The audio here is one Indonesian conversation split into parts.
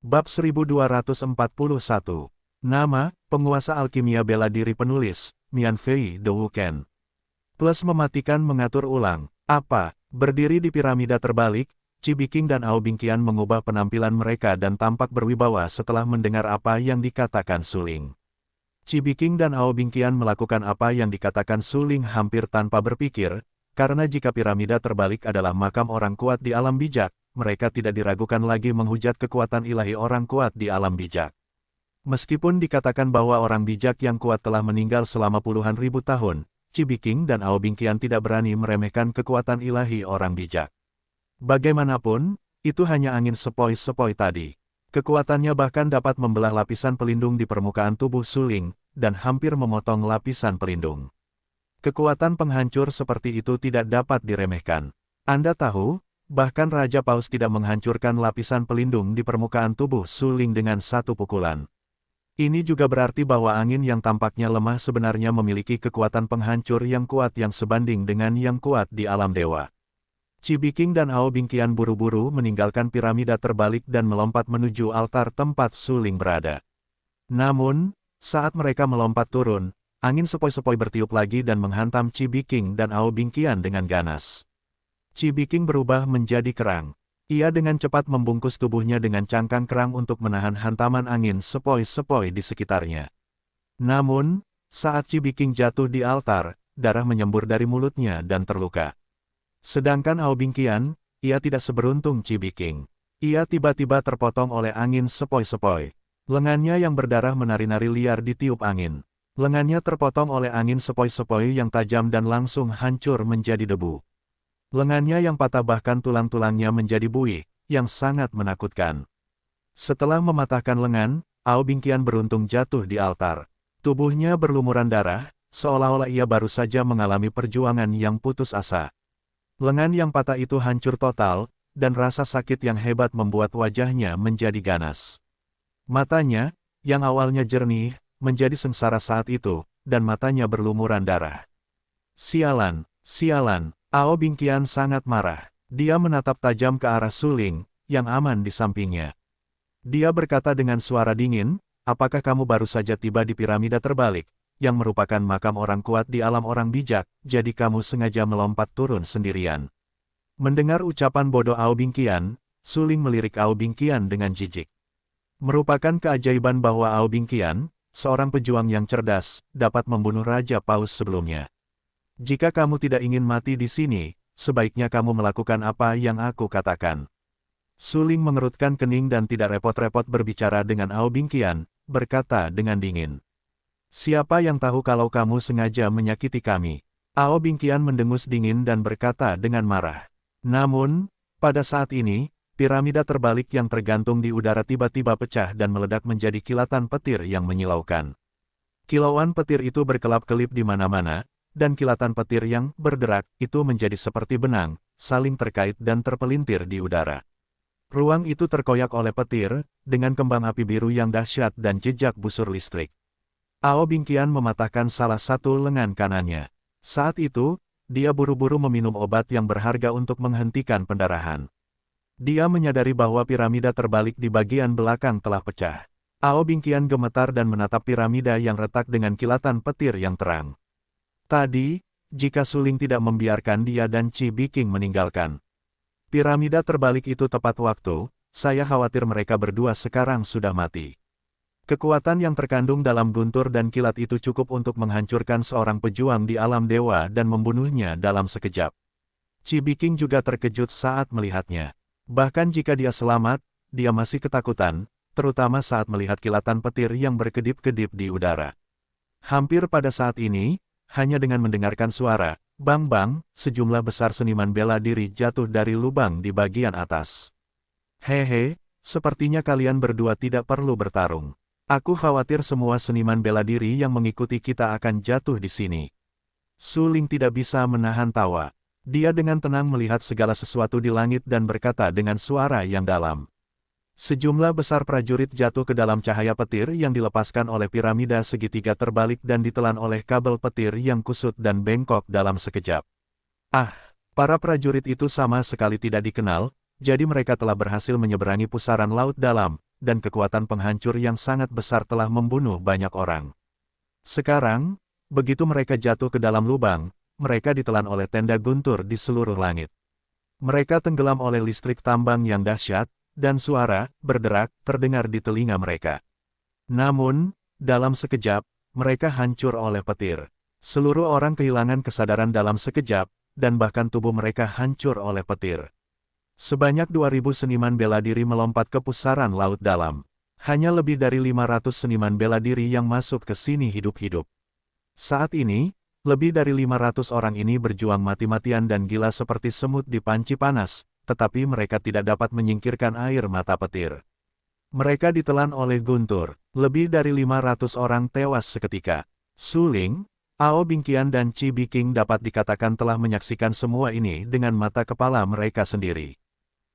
Bab 1241. Nama, penguasa alkimia bela diri penulis, Mian Fei De Wuken. Plus mematikan mengatur ulang. Apa? Berdiri di piramida terbalik, Qi Biqing dan Ao Bingqian mengubah penampilan mereka dan tampak berwibawa setelah mendengar apa yang dikatakan Su Ling. Qi Biqing dan Ao Bingqian melakukan apa yang dikatakan Su Ling hampir tanpa berpikir, karena jika piramida terbalik adalah makam orang kuat di alam bijak, mereka tidak diragukan lagi menghujat kekuatan ilahi orang kuat di alam bijak. Meskipun dikatakan bahwa orang bijak yang kuat telah meninggal selama puluhan ribu tahun, Qi Biqing dan Ao Bingqian tidak berani meremehkan kekuatan ilahi orang bijak. Bagaimanapun, itu hanya angin sepoi-sepoi tadi. Kekuatannya bahkan dapat membelah lapisan pelindung di permukaan tubuh Su Ling, dan hampir memotong lapisan pelindung. Kekuatan penghancur seperti itu tidak dapat diremehkan. Anda tahu, bahkan Raja Paus tidak menghancurkan lapisan pelindung di permukaan tubuh Su Ling dengan satu pukulan. Ini juga berarti bahwa angin yang tampaknya lemah sebenarnya memiliki kekuatan penghancur yang kuat yang sebanding dengan yang kuat di alam dewa. Qi Biqing dan Ao Bingqian buru-buru meninggalkan piramida terbalik dan melompat menuju altar tempat Su Ling berada. Namun, saat mereka melompat turun, angin sepoi-sepoi bertiup lagi dan menghantam Qi Biqing dan Ao Bingqian dengan ganas. Qi Biqing berubah menjadi kerang. Ia dengan cepat membungkus tubuhnya dengan cangkang kerang untuk menahan hantaman angin sepoi-sepoi di sekitarnya. Namun, saat Qi Biqing jatuh di altar, darah menyembur dari mulutnya dan terluka. Sedangkan Ao Bingqian, ia tidak seberuntung Qi Biqing. Ia tiba-tiba terpotong oleh angin sepoi-sepoi. Lengannya yang berdarah menari-nari liar ditiup angin. Lengannya terpotong oleh angin sepoi-sepoi yang tajam dan langsung hancur menjadi debu. Lengannya yang patah bahkan tulang-tulangnya menjadi buih, yang sangat menakutkan. Setelah mematahkan lengan, Ao Bingqian beruntung jatuh di altar. Tubuhnya berlumuran darah, seolah-olah ia baru saja mengalami perjuangan yang putus asa. Lengan yang patah itu hancur total, dan rasa sakit yang hebat membuat wajahnya menjadi ganas. Matanya, yang awalnya jernih, menjadi sengsara saat itu, dan matanya berlumuran darah. Sialan, sialan. Ao Bingqian sangat marah. Dia menatap tajam ke arah Su Ling, yang aman di sampingnya. Dia berkata dengan suara dingin, apakah kamu baru saja tiba di piramida terbalik, yang merupakan makam orang kuat di alam orang bijak, jadi kamu sengaja melompat turun sendirian. Mendengar ucapan bodoh Ao Bingqian, Su Ling melirik Ao Bingqian dengan jijik. Merupakan keajaiban bahwa Ao Bingqian, seorang pejuang yang cerdas, dapat membunuh Raja Paus sebelumnya. Jika kamu tidak ingin mati di sini, sebaiknya kamu melakukan apa yang aku katakan. Su Ling mengerutkan kening dan tidak repot-repot berbicara dengan Ao Bingqian, berkata dengan dingin. Siapa yang tahu kalau kamu sengaja menyakiti kami? Ao Bingqian mendengus dingin dan berkata dengan marah. Namun, pada saat ini, piramida terbalik yang tergantung di udara tiba-tiba pecah dan meledak menjadi kilatan petir yang menyilaukan. Kilauan petir itu berkelap-kelip di mana-mana, dan kilatan petir yang berderak itu menjadi seperti benang, saling terkait dan terpelintir di udara. Ruang itu terkoyak oleh petir, dengan kembang api biru yang dahsyat dan jejak busur listrik. Ao Bingqian mematahkan salah satu lengan kanannya. Saat itu, dia buru-buru meminum obat yang berharga untuk menghentikan pendarahan. Dia menyadari bahwa piramida terbalik di bagian belakang telah pecah. Ao Bingqian gemetar dan menatap piramida yang retak dengan kilatan petir yang terang. Tadi, jika Su Ling tidak membiarkan dia dan Qi Biqing meninggalkan piramida terbalik itu tepat waktu, saya khawatir mereka berdua sekarang sudah mati. Kekuatan yang terkandung dalam guntur dan kilat itu cukup untuk menghancurkan seorang pejuang di alam dewa dan membunuhnya dalam sekejap. Qi Biqing juga terkejut saat melihatnya. Bahkan jika dia selamat, dia masih ketakutan, terutama saat melihat kilatan petir yang berkedip-kedip di udara. Hampir pada saat ini, hanya dengan mendengarkan suara, bang-bang, sejumlah besar seniman bela diri jatuh dari lubang di bagian atas. Hehe, sepertinya kalian berdua tidak perlu bertarung. Aku khawatir semua seniman bela diri yang mengikuti kita akan jatuh di sini. Su Ling tidak bisa menahan tawa. Dia dengan tenang melihat segala sesuatu di langit dan berkata dengan suara yang dalam. Sejumlah besar prajurit jatuh ke dalam cahaya petir yang dilepaskan oleh piramida segitiga terbalik dan ditelan oleh kabel petir yang kusut dan bengkok dalam sekejap. Ah, para prajurit itu sama sekali tidak dikenal, jadi mereka telah berhasil menyeberangi pusaran laut dalam, dan kekuatan penghancur yang sangat besar telah membunuh banyak orang. Sekarang, begitu mereka jatuh ke dalam lubang, mereka ditelan oleh tenda guntur di seluruh langit. Mereka tenggelam oleh listrik tambang yang dahsyat, dan suara berderak terdengar di telinga mereka. Namun, dalam sekejap, mereka hancur oleh petir. Seluruh orang kehilangan kesadaran dalam sekejap, dan bahkan tubuh mereka hancur oleh petir. Sebanyak 2.000 seniman bela diri melompat ke pusaran laut dalam. Hanya lebih dari 500 seniman bela diri yang masuk ke sini hidup-hidup. Saat ini, lebih dari 500 orang ini berjuang mati-matian dan gila seperti semut di panci panas, tetapi mereka tidak dapat menyingkirkan air mata petir. Mereka ditelan oleh guntur, lebih dari 500 orang tewas seketika. Su Ling, Ao Bingqian dan Qi Biqing dapat dikatakan telah menyaksikan semua ini dengan mata kepala mereka sendiri.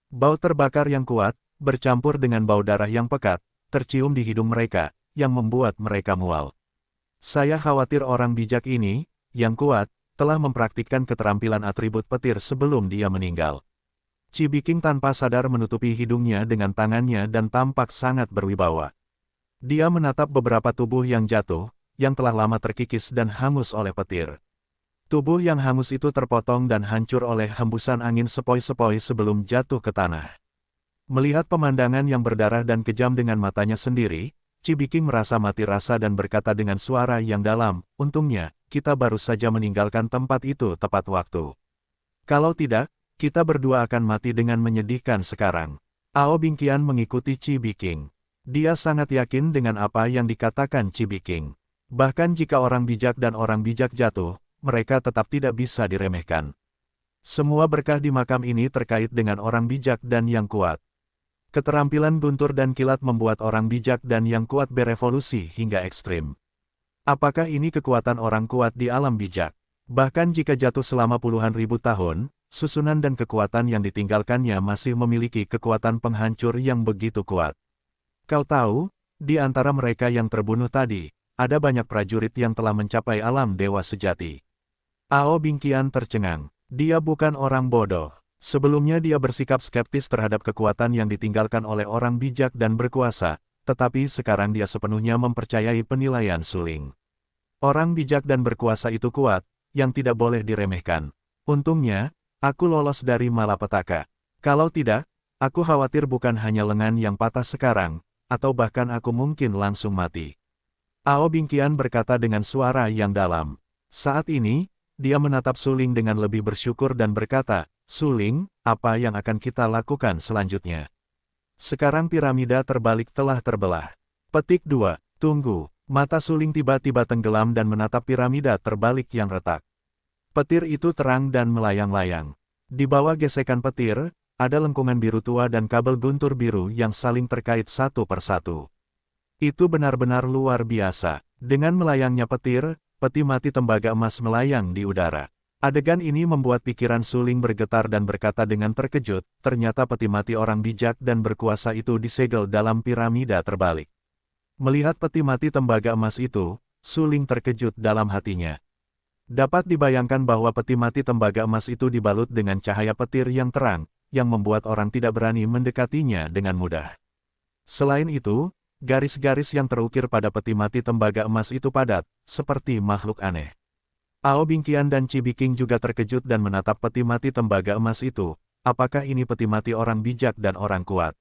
Bau terbakar yang kuat, bercampur dengan bau darah yang pekat, tercium di hidung mereka, yang membuat mereka mual. Saya khawatir orang bijak ini, yang kuat, telah mempraktikkan keterampilan atribut petir sebelum dia meninggal. Qi Biqing tanpa sadar menutupi hidungnya dengan tangannya dan tampak sangat berwibawa. Dia menatap beberapa tubuh yang jatuh, yang telah lama terkikis dan hangus oleh petir. Tubuh yang hangus itu terpotong dan hancur oleh hembusan angin sepoi-sepoi sebelum jatuh ke tanah. Melihat pemandangan yang berdarah dan kejam dengan matanya sendiri, Qi Biqing merasa mati rasa dan berkata dengan suara yang dalam, "Untungnya, kita baru saja meninggalkan tempat itu tepat waktu. Kalau tidak, kita berdua akan mati dengan menyedihkan sekarang." Ao Bingqian mengikuti Qi Biqing. Dia sangat yakin dengan apa yang dikatakan Qi Biqing. Bahkan jika orang bijak dan orang bijak jatuh, mereka tetap tidak bisa diremehkan. Semua berkah di makam ini terkait dengan orang bijak dan yang kuat. Keterampilan guntur dan kilat membuat orang bijak dan yang kuat berevolusi hingga ekstrim. Apakah ini kekuatan orang kuat di alam bijak? Bahkan jika jatuh selama puluhan ribu tahun, susunan dan kekuatan yang ditinggalkannya masih memiliki kekuatan penghancur yang begitu kuat. Kau tahu, di antara mereka yang terbunuh tadi, ada banyak prajurit yang telah mencapai alam dewa sejati. Ao Bingqian tercengang. Dia bukan orang bodoh. Sebelumnya dia bersikap skeptis terhadap kekuatan yang ditinggalkan oleh orang bijak dan berkuasa, tetapi sekarang dia sepenuhnya mempercayai penilaian Su Ling. Orang bijak dan berkuasa itu kuat, yang tidak boleh diremehkan. Untungnya, aku lolos dari malapetaka. Kalau tidak, aku khawatir bukan hanya lengan yang patah sekarang, atau bahkan aku mungkin langsung mati. Ao Bingqian berkata dengan suara yang dalam. Saat ini, dia menatap Su Ling dengan lebih bersyukur dan berkata, "Su Ling, apa yang akan kita lakukan selanjutnya?" Sekarang piramida terbalik telah terbelah. Petik 2. Tunggu. Mata Su Ling tiba-tiba tenggelam dan menatap piramida terbalik yang retak. Petir itu terang dan melayang-layang. Di bawah gesekan petir, ada lengkungan biru tua dan kabel guntur biru yang saling terkait satu persatu. Itu benar-benar luar biasa. Dengan melayangnya petir, peti mati tembaga emas melayang di udara. Adegan ini membuat pikiran Su Ling bergetar dan berkata dengan terkejut, ternyata peti mati orang bijak dan berkuasa itu disegel dalam piramida terbalik. Melihat peti mati tembaga emas itu, Su Ling terkejut dalam hatinya. Dapat dibayangkan bahwa peti mati tembaga emas itu dibalut dengan cahaya petir yang terang, yang membuat orang tidak berani mendekatinya dengan mudah. Selain itu, garis-garis yang terukir pada peti mati tembaga emas itu padat, seperti makhluk aneh. Ao Bingqian dan Qi Biqing juga terkejut dan menatap peti mati tembaga emas itu. Apakah ini peti mati orang bijak dan orang kuat?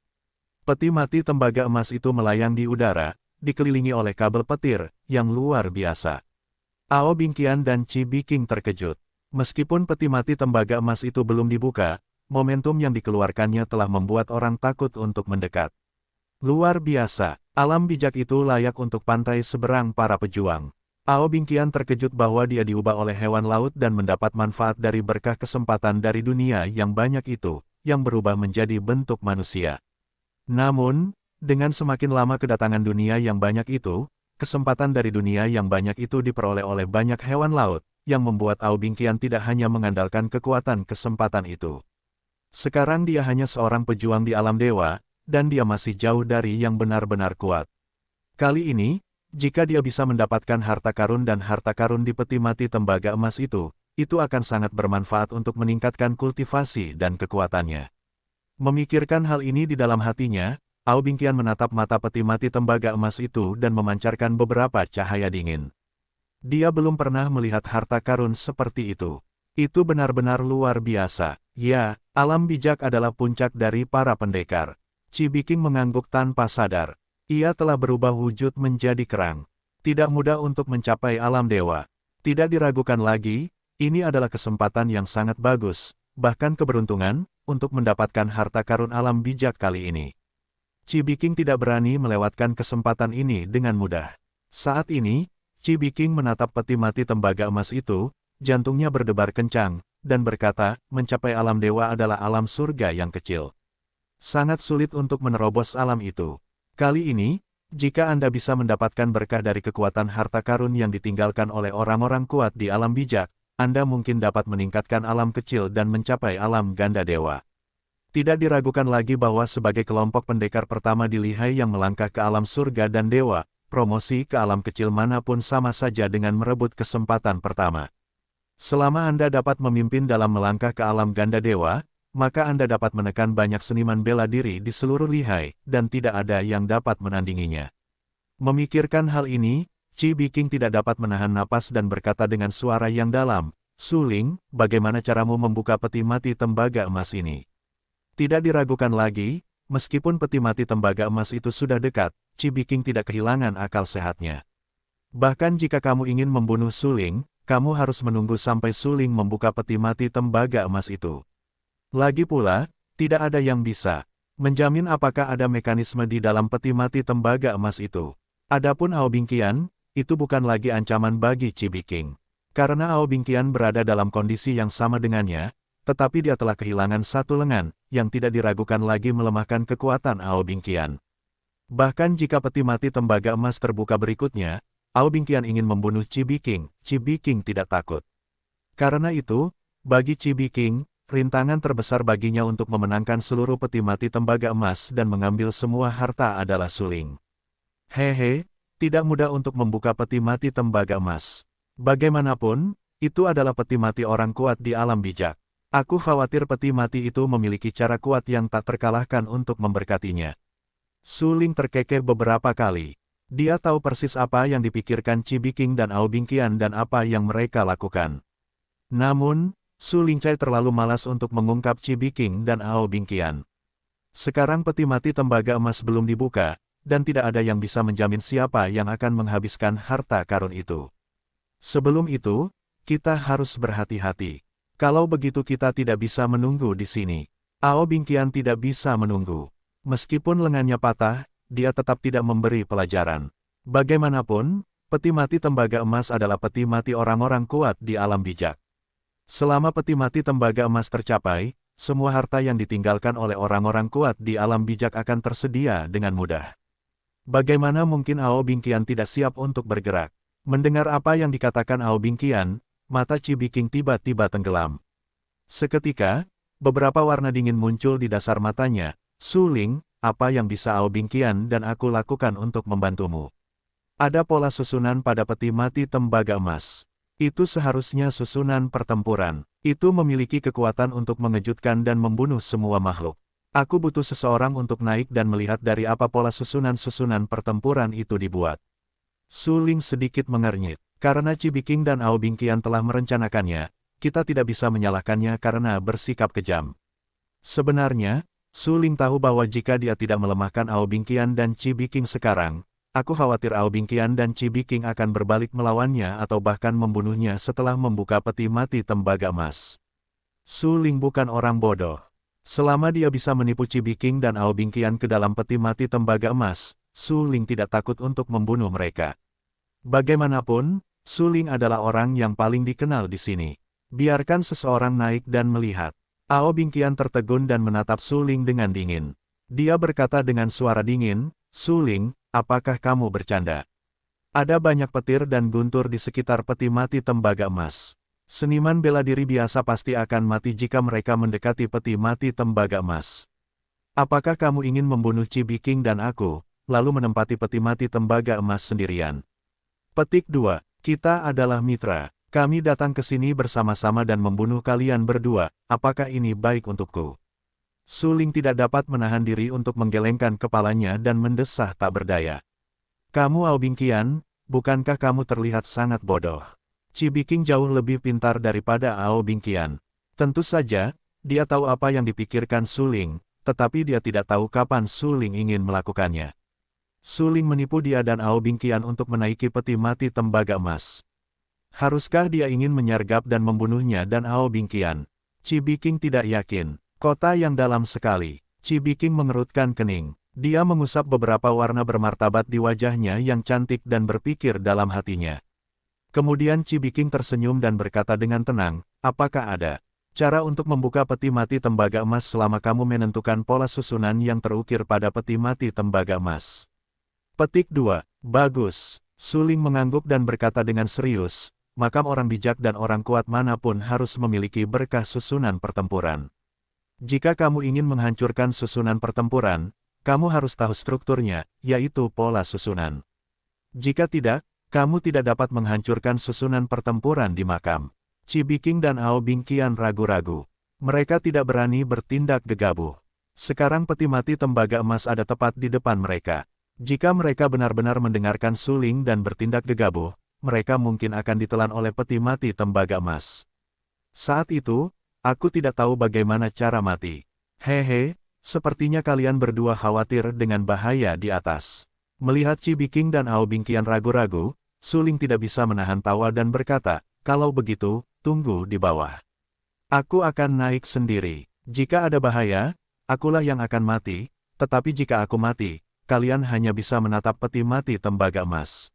Peti mati tembaga emas itu melayang di udara, dikelilingi oleh kabel petir, yang luar biasa. Ao Bingqian dan Qi Biqing terkejut. Meskipun peti mati tembaga emas itu belum dibuka, momentum yang dikeluarkannya telah membuat orang takut untuk mendekat. Luar biasa. Alam bijak itu layak untuk pantai seberang para pejuang. Ao Bingqian terkejut bahwa dia diubah oleh hewan laut dan mendapat manfaat dari berkah kesempatan dari dunia yang banyak itu, yang berubah menjadi bentuk manusia. Namun, dengan semakin lama kedatangan dunia yang banyak itu, kesempatan dari dunia yang banyak itu diperoleh oleh banyak hewan laut, yang membuat Ao Bingqian tidak hanya mengandalkan kekuatan kesempatan itu. Sekarang dia hanya seorang pejuang di alam dewa, dan dia masih jauh dari yang benar-benar kuat. Kali ini, jika dia bisa mendapatkan harta karun dan harta karun di peti mati tembaga emas itu akan sangat bermanfaat untuk meningkatkan kultivasi dan kekuatannya. Memikirkan hal ini di dalam hatinya, Ao Bingqian menatap mata peti mati tembaga emas itu dan memancarkan beberapa cahaya dingin. Dia belum pernah melihat harta karun seperti itu. Itu benar-benar luar biasa. Ya, alam bijak adalah puncak dari para pendekar. Qi Biqing mengangguk tanpa sadar. Ia telah berubah wujud menjadi kerang. Tidak mudah untuk mencapai alam dewa. Tidak diragukan lagi, ini adalah kesempatan yang sangat bagus, bahkan keberuntungan, untuk mendapatkan harta karun alam bijak kali ini. Qi Biqing tidak berani melewatkan kesempatan ini dengan mudah. Saat ini, Qi Biqing menatap peti mati tembaga emas itu, jantungnya berdebar kencang, dan berkata, mencapai alam dewa adalah alam surga yang kecil. Sangat sulit untuk menerobos alam itu. Kali ini, jika Anda bisa mendapatkan berkah dari kekuatan harta karun yang ditinggalkan oleh orang-orang kuat di alam bijak, Anda mungkin dapat meningkatkan alam kecil dan mencapai alam ganda dewa. Tidak diragukan lagi bahwa sebagai kelompok pendekar pertama di Lihai yang melangkah ke alam surga dan dewa, promosi ke alam kecil manapun sama saja dengan merebut kesempatan pertama. Selama Anda dapat memimpin dalam melangkah ke alam ganda dewa, maka Anda dapat menekan banyak seniman bela diri di seluruh Lihai, dan tidak ada yang dapat menandinginya. Memikirkan hal ini, Qi Biqing tidak dapat menahan napas dan berkata dengan suara yang dalam, "Su Ling, bagaimana caramu membuka peti mati tembaga emas ini?" Tidak diragukan lagi, meskipun peti mati tembaga emas itu sudah dekat, Qi Biqing tidak kehilangan akal sehatnya. Bahkan jika kamu ingin membunuh Su Ling, kamu harus menunggu sampai Su Ling membuka peti mati tembaga emas itu. Lagi pula, tidak ada yang bisa menjamin apakah ada mekanisme di dalam peti mati tembaga emas itu. Adapun Ao Bingqian, itu bukan lagi ancaman bagi Qi Biqing. Karena Ao Bingqian berada dalam kondisi yang sama dengannya, tetapi dia telah kehilangan satu lengan, yang tidak diragukan lagi melemahkan kekuatan Ao Bingqian. Bahkan jika peti mati tembaga emas terbuka berikutnya, Ao Bingqian ingin membunuh Qi Biqing tidak takut. Karena itu, bagi Qi Biqing, rintangan terbesar baginya untuk memenangkan seluruh peti mati tembaga emas dan mengambil semua harta adalah Su Ling. Hehe, tidak mudah untuk membuka peti mati tembaga emas. Bagaimanapun, itu adalah peti mati orang kuat di alam bijak. Aku khawatir peti mati itu memiliki cara kuat yang tak terkalahkan untuk memberkatinya. Su Ling terkekeh beberapa kali. Dia tahu persis apa yang dipikirkan Qi Biqing dan Ao Bingqian dan apa yang mereka lakukan. Namun, Su Lingcai terlalu malas untuk mengungkap Qi Biqing dan Ao Bingqian. Sekarang peti mati tembaga emas belum dibuka, dan tidak ada yang bisa menjamin siapa yang akan menghabiskan harta karun itu. Sebelum itu, kita harus berhati-hati. Kalau begitu kita tidak bisa menunggu di sini. Ao Bingqian tidak bisa menunggu. Meskipun lengannya patah, dia tetap tidak memberi pelajaran. Bagaimanapun, peti mati tembaga emas adalah peti mati orang-orang kuat di alam bijak. Selama peti mati tembaga emas tercapai, semua harta yang ditinggalkan oleh orang-orang kuat di alam bijak akan tersedia dengan mudah. Bagaimana mungkin Ao Bingqian tidak siap untuk bergerak? Mendengar apa yang dikatakan Ao Bingqian, mata Qi Biqing tiba-tiba tenggelam. Seketika, beberapa warna dingin muncul di dasar matanya. Su Ling, apa yang bisa Ao Bingqian dan aku lakukan untuk membantumu? Ada pola susunan pada peti mati tembaga emas. Itu seharusnya susunan pertempuran. Itu memiliki kekuatan untuk mengejutkan dan membunuh semua makhluk. Aku butuh seseorang untuk naik dan melihat dari apa pola susunan-susunan pertempuran itu dibuat. Su Ling sedikit mengernyit. Karena Qi Biqing dan Ao Bingqian telah merencanakannya, kita tidak bisa menyalahkannya karena bersikap kejam. Sebenarnya, Su Ling tahu bahwa jika dia tidak melemahkan Ao Bingqian dan Qi Biqing sekarang, aku khawatir Ao Bingqian dan Qi Biqing akan berbalik melawannya atau bahkan membunuhnya setelah membuka peti mati tembaga emas. Su Ling bukan orang bodoh. Selama dia bisa menipu Qi Biqing dan Ao Bingqian ke dalam peti mati tembaga emas, Su Ling tidak takut untuk membunuh mereka. Bagaimanapun, Su Ling adalah orang yang paling dikenal di sini. Biarkan seseorang naik dan melihat. Ao Bingqian tertegun dan menatap Su Ling dengan dingin. Dia berkata dengan suara dingin, "Su Ling, apakah kamu bercanda? Ada banyak petir dan guntur di sekitar peti mati tembaga emas. Seniman bela diri biasa pasti akan mati jika mereka mendekati peti mati tembaga emas. Apakah kamu ingin membunuh Qi Biqing dan aku, lalu menempati peti mati tembaga emas sendirian?" Petik 2. Kita adalah mitra. Kami datang ke sini bersama-sama dan membunuh kalian berdua. Apakah ini baik untukku? Suling tidak dapat menahan diri untuk menggelengkan kepalanya dan mendesah tak berdaya. Kamu Ao Bingqian, bukankah kamu terlihat sangat bodoh? Chi Biking jauh lebih pintar daripada Ao Bingqian. Tentu saja, dia tahu apa yang dipikirkan Suling, tetapi dia tidak tahu kapan Suling ingin melakukannya. Suling menipu dia dan Ao Bingqian untuk menaiki peti mati tembaga emas. Haruskah dia ingin menyergap dan membunuhnya dan Ao Bingqian? Chi Biking tidak yakin. Kota yang dalam sekali. Chi Biking mengerutkan kening. Dia mengusap beberapa warna bermartabat di wajahnya yang cantik dan berpikir dalam hatinya. Kemudian Chi Biking tersenyum dan berkata dengan tenang, apakah ada cara untuk membuka peti mati tembaga emas selama kamu menentukan pola susunan yang terukir pada peti mati tembaga emas? Petik 2. Bagus. Suling mengangguk dan berkata dengan serius, makam orang bijak dan orang kuat manapun harus memiliki berkah susunan pertempuran. Jika kamu ingin menghancurkan susunan pertempuran, kamu harus tahu strukturnya, yaitu pola susunan. Jika tidak, kamu tidak dapat menghancurkan susunan pertempuran di makam. Chi Biking dan Ao Bingqian ragu-ragu. Mereka tidak berani bertindak gegabah. Sekarang peti mati tembaga emas ada tepat di depan mereka. Jika mereka benar-benar mendengarkan Suling dan bertindak gegabah, mereka mungkin akan ditelan oleh peti mati tembaga emas. Saat itu, aku tidak tahu bagaimana cara mati. Hehe, sepertinya kalian berdua khawatir dengan bahaya di atas. Melihat Chi Biking dan Ao Bingqian ragu-ragu, Suling tidak bisa menahan tawa dan berkata, kalau begitu, tunggu di bawah. Aku akan naik sendiri. Jika ada bahaya, akulah yang akan mati, tetapi jika aku mati, kalian hanya bisa menatap peti mati tembaga emas.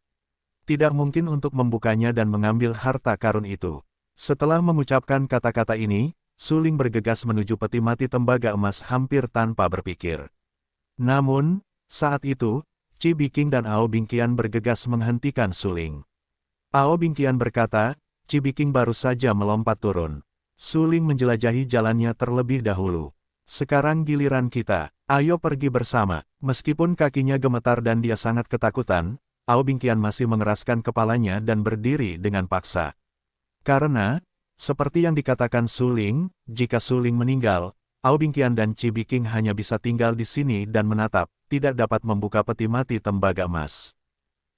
Tidak mungkin untuk membukanya dan mengambil harta karun itu. Setelah mengucapkan kata-kata ini, Suling bergegas menuju peti mati tembaga emas hampir tanpa berpikir. Namun, saat itu, Chi Biking dan Ao Bingqian bergegas menghentikan Suling. Ao Bingqian berkata, Chi Biking baru saja melompat turun. Suling menjelajahi jalannya terlebih dahulu. Sekarang giliran kita, ayo pergi bersama. Meskipun kakinya gemetar dan dia sangat ketakutan, Ao Bingqian masih mengeraskan kepalanya dan berdiri dengan paksa. Karena, seperti yang dikatakan Suling, jika Suling meninggal, Ao Bingqian dan Chi Biking hanya bisa tinggal di sini dan menatap, tidak dapat membuka peti mati tembaga emas.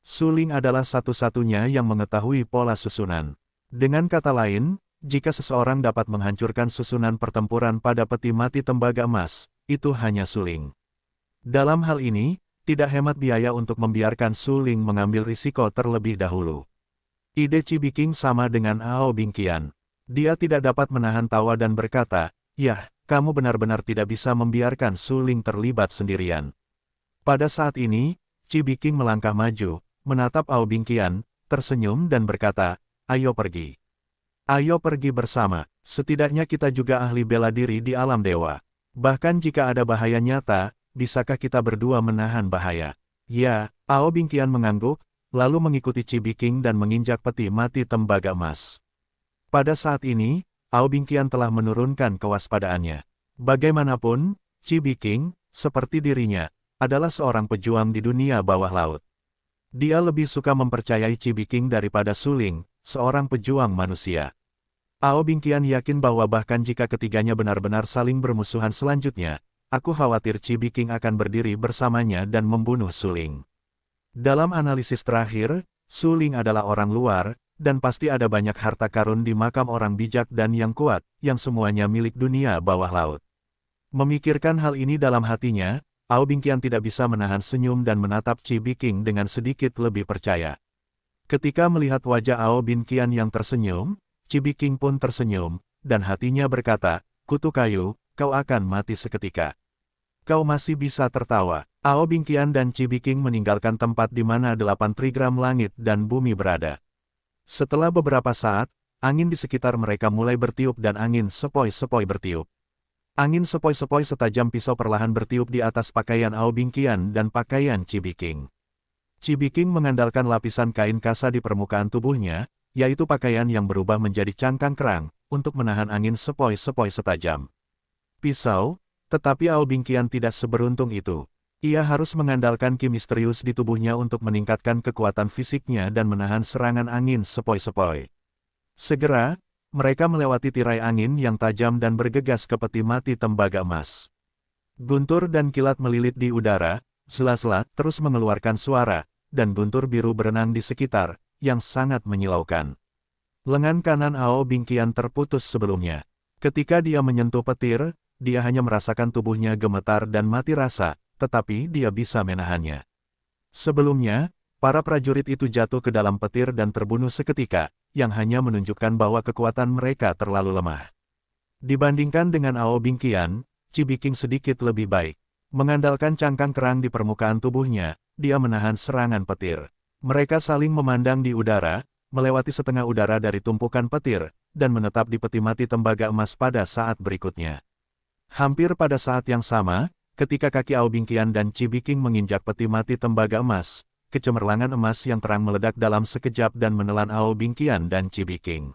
Suling adalah satu-satunya yang mengetahui pola susunan. Dengan kata lain, jika seseorang dapat menghancurkan susunan pertempuran pada peti mati tembaga emas, itu hanya Suling. Dalam hal ini, tidak hemat biaya untuk membiarkan Suling mengambil risiko terlebih dahulu. Ide Chi Biking sama dengan Ao Bingqian. Dia tidak dapat menahan tawa dan berkata, "Yah, kamu benar-benar tidak bisa membiarkan Suling terlibat sendirian." Pada saat ini, Chi Biking melangkah maju, menatap Ao Bingqian, tersenyum dan berkata, "Ayo pergi. Ayo pergi bersama, setidaknya kita juga ahli bela diri di alam dewa. Bahkan jika ada bahaya nyata, bisakah kita berdua menahan bahaya?" Ya, Ao Bingqian mengangguk, lalu mengikuti Chi Biking dan menginjak peti mati tembaga emas. Pada saat ini, Ao Bingqian telah menurunkan kewaspadaannya. Bagaimanapun, Chi Biking, seperti dirinya, adalah seorang pejuang di dunia bawah laut. Dia lebih suka mempercayai Chi Biking daripada Suling, seorang pejuang manusia. Ao Bingqian yakin bahwa bahkan jika ketiganya benar-benar saling bermusuhan selanjutnya, aku khawatir Chi Biking akan berdiri bersamanya dan membunuh Suling. Dalam analisis terakhir, Suling adalah orang luar, dan pasti ada banyak harta karun di makam orang bijak dan yang kuat, yang semuanya milik dunia bawah laut. Memikirkan hal ini dalam hatinya, Ao Bingqian tidak bisa menahan senyum dan menatap Chi Biking dengan sedikit lebih percaya. Ketika melihat wajah Ao Bingqian yang tersenyum, Chi Biking pun tersenyum, dan hatinya berkata, "Kutu kayu, kau akan mati seketika. Kau masih bisa tertawa." Ao Bingqian dan Chi Biking meninggalkan tempat di mana 8 trigram langit dan bumi berada. Setelah beberapa saat, angin di sekitar mereka mulai bertiup dan angin sepoi-sepoi bertiup. Angin sepoi-sepoi setajam pisau perlahan bertiup di atas pakaian Ao Bingqian dan pakaian Chi Biking. Chi Biking mengandalkan lapisan kain kasa di permukaan tubuhnya, yaitu pakaian yang berubah menjadi cangkang kerang, untuk menahan angin sepoi-sepoi setajam pisau, tetapi Ao Bingqian tidak seberuntung itu. Ia harus mengandalkan ki misterius di tubuhnya untuk meningkatkan kekuatan fisiknya dan menahan serangan angin sepoi-sepoi. Segera, mereka melewati tirai angin yang tajam dan bergegas ke peti mati tembaga emas. Guntur dan kilat melilit di udara, sela-sela terus mengeluarkan suara, dan guntur biru berenang di sekitar, yang sangat menyilaukan. Lengan kanan Ao Bingqian terputus sebelumnya. Ketika dia menyentuh petir, dia hanya merasakan tubuhnya gemetar dan mati rasa, tetapi dia bisa menahannya. Sebelumnya, para prajurit itu jatuh ke dalam petir dan terbunuh seketika, yang hanya menunjukkan bahwa kekuatan mereka terlalu lemah. Dibandingkan dengan Ao Bingqian, Chi Biking sedikit lebih baik. Mengandalkan cangkang kerang di permukaan tubuhnya, dia menahan serangan petir. Mereka saling memandang di udara, melewati setengah udara dari tumpukan petir, dan menetap di peti mati tembaga emas pada saat berikutnya. Hampir pada saat yang sama, ketika kaki Ao Bingqian dan Chi Biking menginjak peti mati tembaga emas, kecemerlangan emas yang terang meledak dalam sekejap dan menelan Ao Bingqian dan Chi Biking.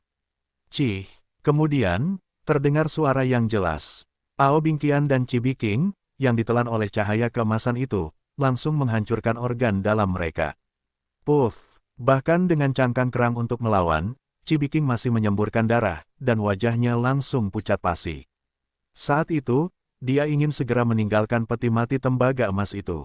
Cih, kemudian, terdengar suara yang jelas. Ao Bingqian dan Chi Biking, yang ditelan oleh cahaya keemasan itu, langsung menghancurkan organ dalam mereka. Puff, bahkan dengan cangkang kerang untuk melawan, Chi Biking masih menyemburkan darah, dan wajahnya langsung pucat pasi. Saat itu, dia ingin segera meninggalkan peti mati tembaga emas itu.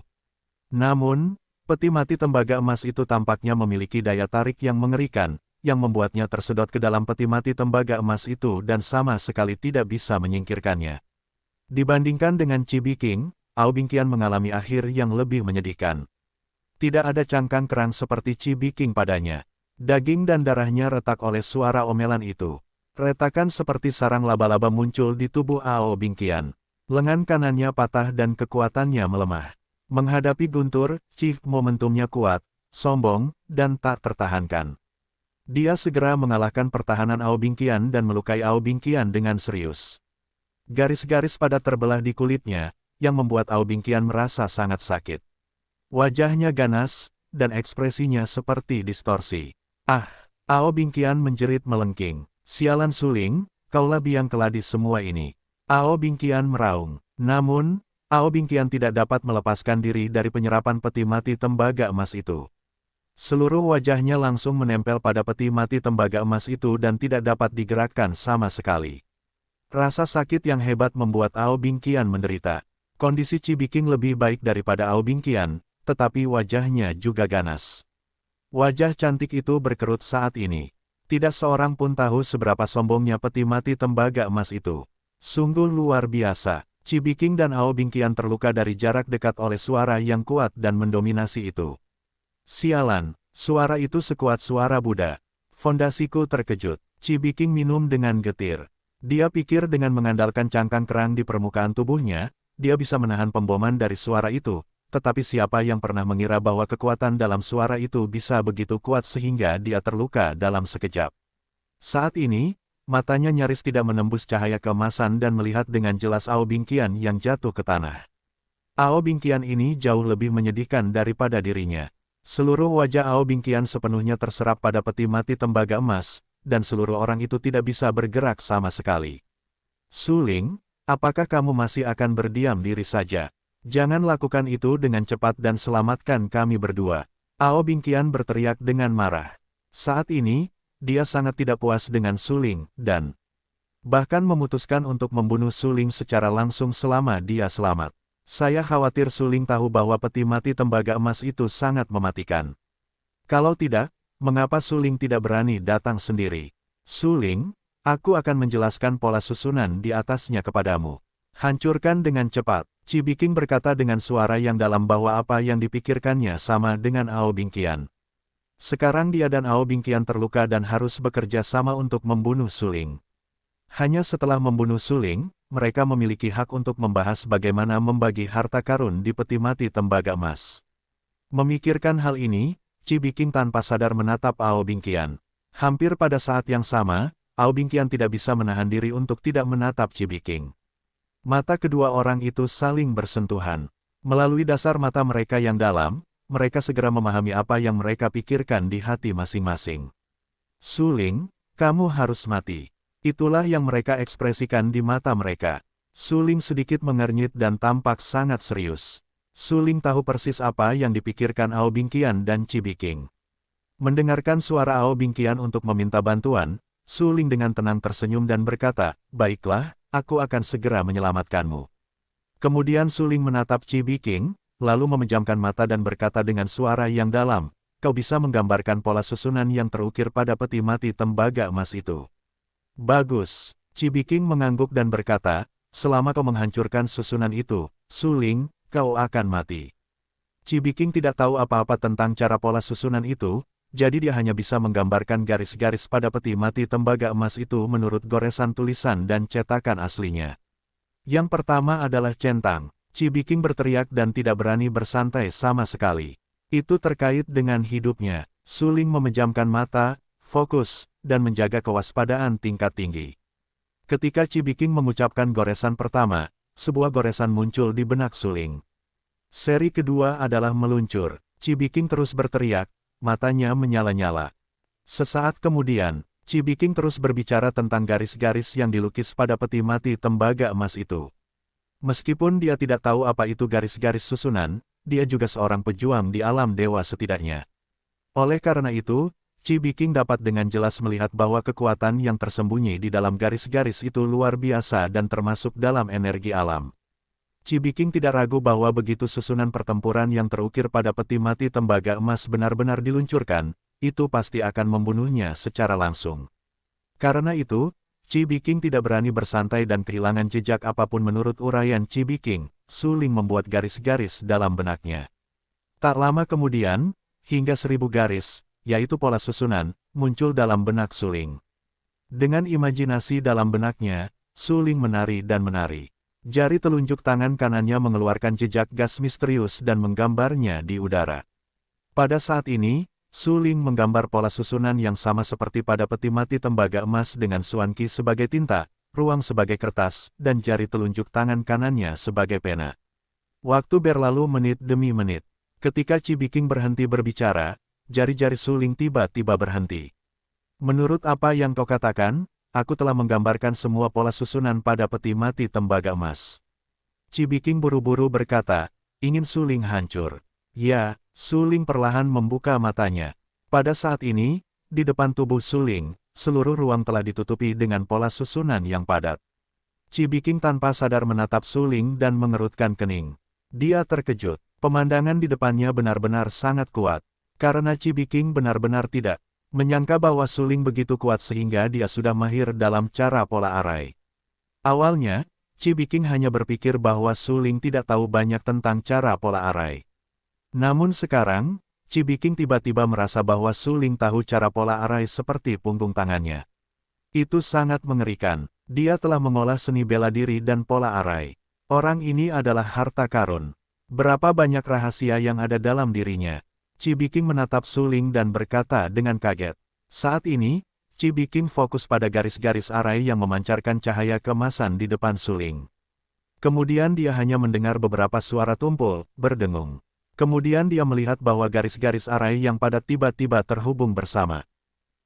Namun, peti mati tembaga emas itu tampaknya memiliki daya tarik yang mengerikan, yang membuatnya tersedot ke dalam peti mati tembaga emas itu dan sama sekali tidak bisa menyingkirkannya. Dibandingkan dengan Chi Biking, Ao Bingqian mengalami akhir yang lebih menyedihkan. Tidak ada cangkang kerang seperti Chi Biking padanya. Daging dan darahnya retak oleh suara omelan itu. Retakan seperti sarang laba-laba muncul di tubuh Ao Bingqian. Lengan kanannya patah dan kekuatannya melemah. Menghadapi guntur, Chi momentumnya kuat, sombong, dan tak tertahankan. Dia segera mengalahkan pertahanan Ao Bingqian dan melukai Ao Bingqian dengan serius. Garis-garis padat terbelah di kulitnya, yang membuat Ao Bingqian merasa sangat sakit. Wajahnya ganas, dan ekspresinya seperti distorsi. Ah! Ao Bingqian menjerit melengking. Sialan suling, kaulah biang keladi semua ini. Ao Bingqian meraung. Namun, Ao Bingqian tidak dapat melepaskan diri dari penyerapan peti mati tembaga emas itu. Seluruh wajahnya langsung menempel pada peti mati tembaga emas itu dan tidak dapat digerakkan sama sekali. Rasa sakit yang hebat membuat Ao Bingqian menderita. Kondisi Chi Biking lebih baik daripada Ao Bingqian, tetapi wajahnya juga ganas. Wajah cantik itu berkerut saat ini. Tidak seorang pun tahu seberapa sombongnya peti mati tembaga emas itu. Sungguh luar biasa. Chi Biking dan Ao Bingqian terluka dari jarak dekat oleh suara yang kuat dan mendominasi itu. Sialan, suara itu sekuat suara Buddha. Fondasiku terkejut. Chi Biking minum dengan getir. Dia pikir dengan mengandalkan cangkang kerang di permukaan tubuhnya, dia bisa menahan pemboman dari suara itu, tetapi siapa yang pernah mengira bahwa kekuatan dalam suara itu bisa begitu kuat sehingga dia terluka dalam sekejap. Saat ini, matanya nyaris tidak menembus cahaya keemasan dan melihat dengan jelas Ao Bingqian yang jatuh ke tanah. Ao Bingqian ini jauh lebih menyedihkan daripada dirinya. Seluruh wajah Ao Bingqian sepenuhnya terserap pada peti mati tembaga emas, dan seluruh orang itu tidak bisa bergerak sama sekali. Suling, apakah kamu masih akan berdiam diri saja? Jangan lakukan itu dengan cepat dan selamatkan kami berdua. Ao Bingqian berteriak dengan marah. Saat ini, dia sangat tidak puas dengan Suling, dan bahkan memutuskan untuk membunuh Suling secara langsung selama dia selamat. Saya khawatir Suling tahu bahwa peti mati tembaga emas itu sangat mematikan. Kalau tidak, mengapa Suling tidak berani datang sendiri? Suling, aku akan menjelaskan pola susunan di atasnya kepadamu. Hancurkan dengan cepat. Chi Biking berkata dengan suara yang dalam bahwa apa yang dipikirkannya sama dengan Ao Bingqian. Sekarang dia dan Ao Bingqian terluka dan harus bekerja sama untuk membunuh Suling. Hanya setelah membunuh Suling, mereka memiliki hak untuk membahas bagaimana membagi harta karun di peti mati tembaga emas. Memikirkan hal ini, Chi Biking tanpa sadar menatap Ao Bingqian. Hampir pada saat yang sama, Ao Bingqian tidak bisa menahan diri untuk tidak menatap Chi Biking. Mata kedua orang itu saling bersentuhan. Melalui dasar mata mereka yang dalam, mereka segera memahami apa yang mereka pikirkan di hati masing-masing. Suling, kamu harus mati. Itulah yang mereka ekspresikan di mata mereka. Suling sedikit mengernyit dan tampak sangat serius. Suling tahu persis apa yang dipikirkan Ao Bingqian dan Chi Biking. Mendengarkan suara Ao Bingqian untuk meminta bantuan, Suling dengan tenang tersenyum dan berkata, "Baiklah, aku akan segera menyelamatkanmu." Kemudian Suling menatap Chi Biking, lalu memejamkan mata dan berkata dengan suara yang dalam, kau bisa menggambarkan pola susunan yang terukir pada peti mati tembaga emas itu. Bagus. Chi Biking mengangguk dan berkata, selama kau menghancurkan susunan itu, Suling, kau akan mati. Chi Biking tidak tahu apa-apa tentang cara pola susunan itu, jadi dia hanya bisa menggambarkan garis-garis pada peti mati tembaga emas itu menurut goresan tulisan dan cetakan aslinya. Yang pertama adalah centang. Chi Biking berteriak dan tidak berani bersantai sama sekali. Itu terkait dengan hidupnya. Suling memejamkan mata, fokus, dan menjaga kewaspadaan tingkat tinggi. Ketika Chi Biking mengucapkan goresan pertama, sebuah goresan muncul di benak Suling. Seri kedua adalah meluncur. Chi Biking terus berteriak, matanya menyala-nyala. Sesaat kemudian, Chi Biking terus berbicara tentang garis-garis yang dilukis pada peti mati tembaga emas itu. Meskipun dia tidak tahu apa itu garis-garis susunan, dia juga seorang pejuang di alam dewa setidaknya. Oleh karena itu, Chi Biking dapat dengan jelas melihat bahwa kekuatan yang tersembunyi di dalam garis-garis itu luar biasa dan termasuk dalam energi alam. Chi Biking tidak ragu bahwa begitu susunan pertempuran yang terukir pada peti mati tembaga emas benar-benar diluncurkan, itu pasti akan membunuhnya secara langsung. Karena itu, Chi Biking tidak berani bersantai dan kehilangan jejak apapun menurut uraian Chi Biking. Suling membuat garis-garis dalam benaknya. Tak lama kemudian, hingga 1000 garis, yaitu pola susunan, muncul dalam benak Suling. Dengan imajinasi dalam benaknya, Suling menari dan menari. Jari telunjuk tangan kanannya mengeluarkan jejak gas misterius dan menggambarnya di udara. Pada saat ini, Suling menggambar pola susunan yang sama seperti pada peti mati tembaga emas dengan Xuan Qi sebagai tinta, ruang sebagai kertas, dan jari telunjuk tangan kanannya sebagai pena. Waktu berlalu menit demi menit. Ketika Chi Biking berhenti berbicara, jari-jari Suling tiba-tiba berhenti. Menurut apa yang kau katakan, aku telah menggambarkan semua pola susunan pada peti mati tembaga emas. Chi Biking buru-buru berkata, ingin Suling hancur. Ya, Suling perlahan membuka matanya. Pada saat ini, di depan tubuh Suling, seluruh ruang telah ditutupi dengan pola susunan yang padat. Chi Biking tanpa sadar menatap Suling dan mengerutkan kening. Dia terkejut. Pemandangan di depannya benar-benar sangat kuat. Karena Chi Biking benar-benar tidak menyangka bahwa Suling begitu kuat sehingga dia sudah mahir dalam cara pola arai. Awalnya, Chi Biking hanya berpikir bahwa Suling tidak tahu banyak tentang cara pola arai. Namun sekarang, Chi Biking tiba-tiba merasa bahwa Suling tahu cara pola arai seperti punggung tangannya. Itu sangat mengerikan. Dia telah mengolah seni bela diri dan pola arai. Orang ini adalah harta karun. Berapa banyak rahasia yang ada dalam dirinya. Chi Biking menatap Suling dan berkata dengan kaget. Saat ini, Chi Biking fokus pada garis-garis arai yang memancarkan cahaya keemasan di depan Suling. Kemudian dia hanya mendengar beberapa suara tumpul, berdengung. Kemudian dia melihat bahwa garis-garis arai yang padat tiba-tiba terhubung bersama.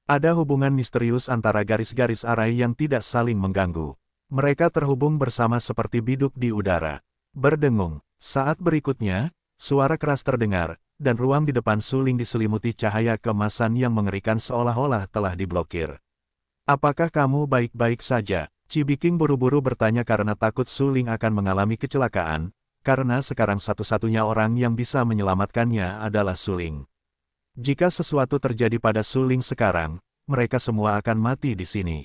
Ada hubungan misterius antara garis-garis arai yang tidak saling mengganggu. Mereka terhubung bersama seperti biduk di udara. Berdengung. Saat berikutnya, suara keras terdengar, dan ruang di depan Suling diselimuti cahaya keemasan yang mengerikan seolah-olah telah diblokir. Apakah kamu baik-baik saja? Chi Biking buru-buru bertanya karena takut Suling akan mengalami kecelakaan, karena sekarang satu-satunya orang yang bisa menyelamatkannya adalah Suling. Jika sesuatu terjadi pada Suling sekarang, mereka semua akan mati di sini.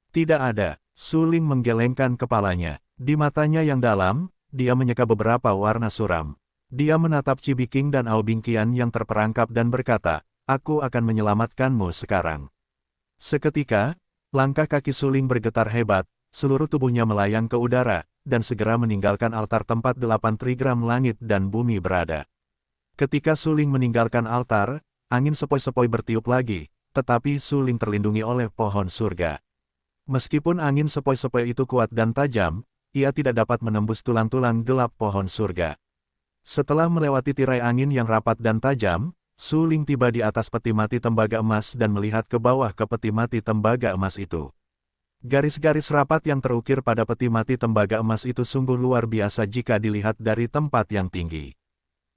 Tidak ada. Suling menggelengkan kepalanya. Di matanya yang dalam, dia menyeka beberapa warna suram. Dia menatap Chi Biking dan Ao Bingqian yang terperangkap dan berkata, aku akan menyelamatkanmu sekarang. Seketika, langkah kaki Suling bergetar hebat, seluruh tubuhnya melayang ke udara, dan segera meninggalkan altar tempat 8 trigram langit dan bumi berada. Ketika Suling meninggalkan altar, angin sepoi-sepoi bertiup lagi, tetapi Suling terlindungi oleh pohon surga. Meskipun angin sepoi-sepoi itu kuat dan tajam, ia tidak dapat menembus tulang-tulang gelap pohon surga. Setelah melewati tirai angin yang rapat dan tajam, Suling tiba di atas peti mati tembaga emas dan melihat ke bawah ke peti mati tembaga emas itu. Garis-garis rapat yang terukir pada peti mati tembaga emas itu sungguh luar biasa jika dilihat dari tempat yang tinggi.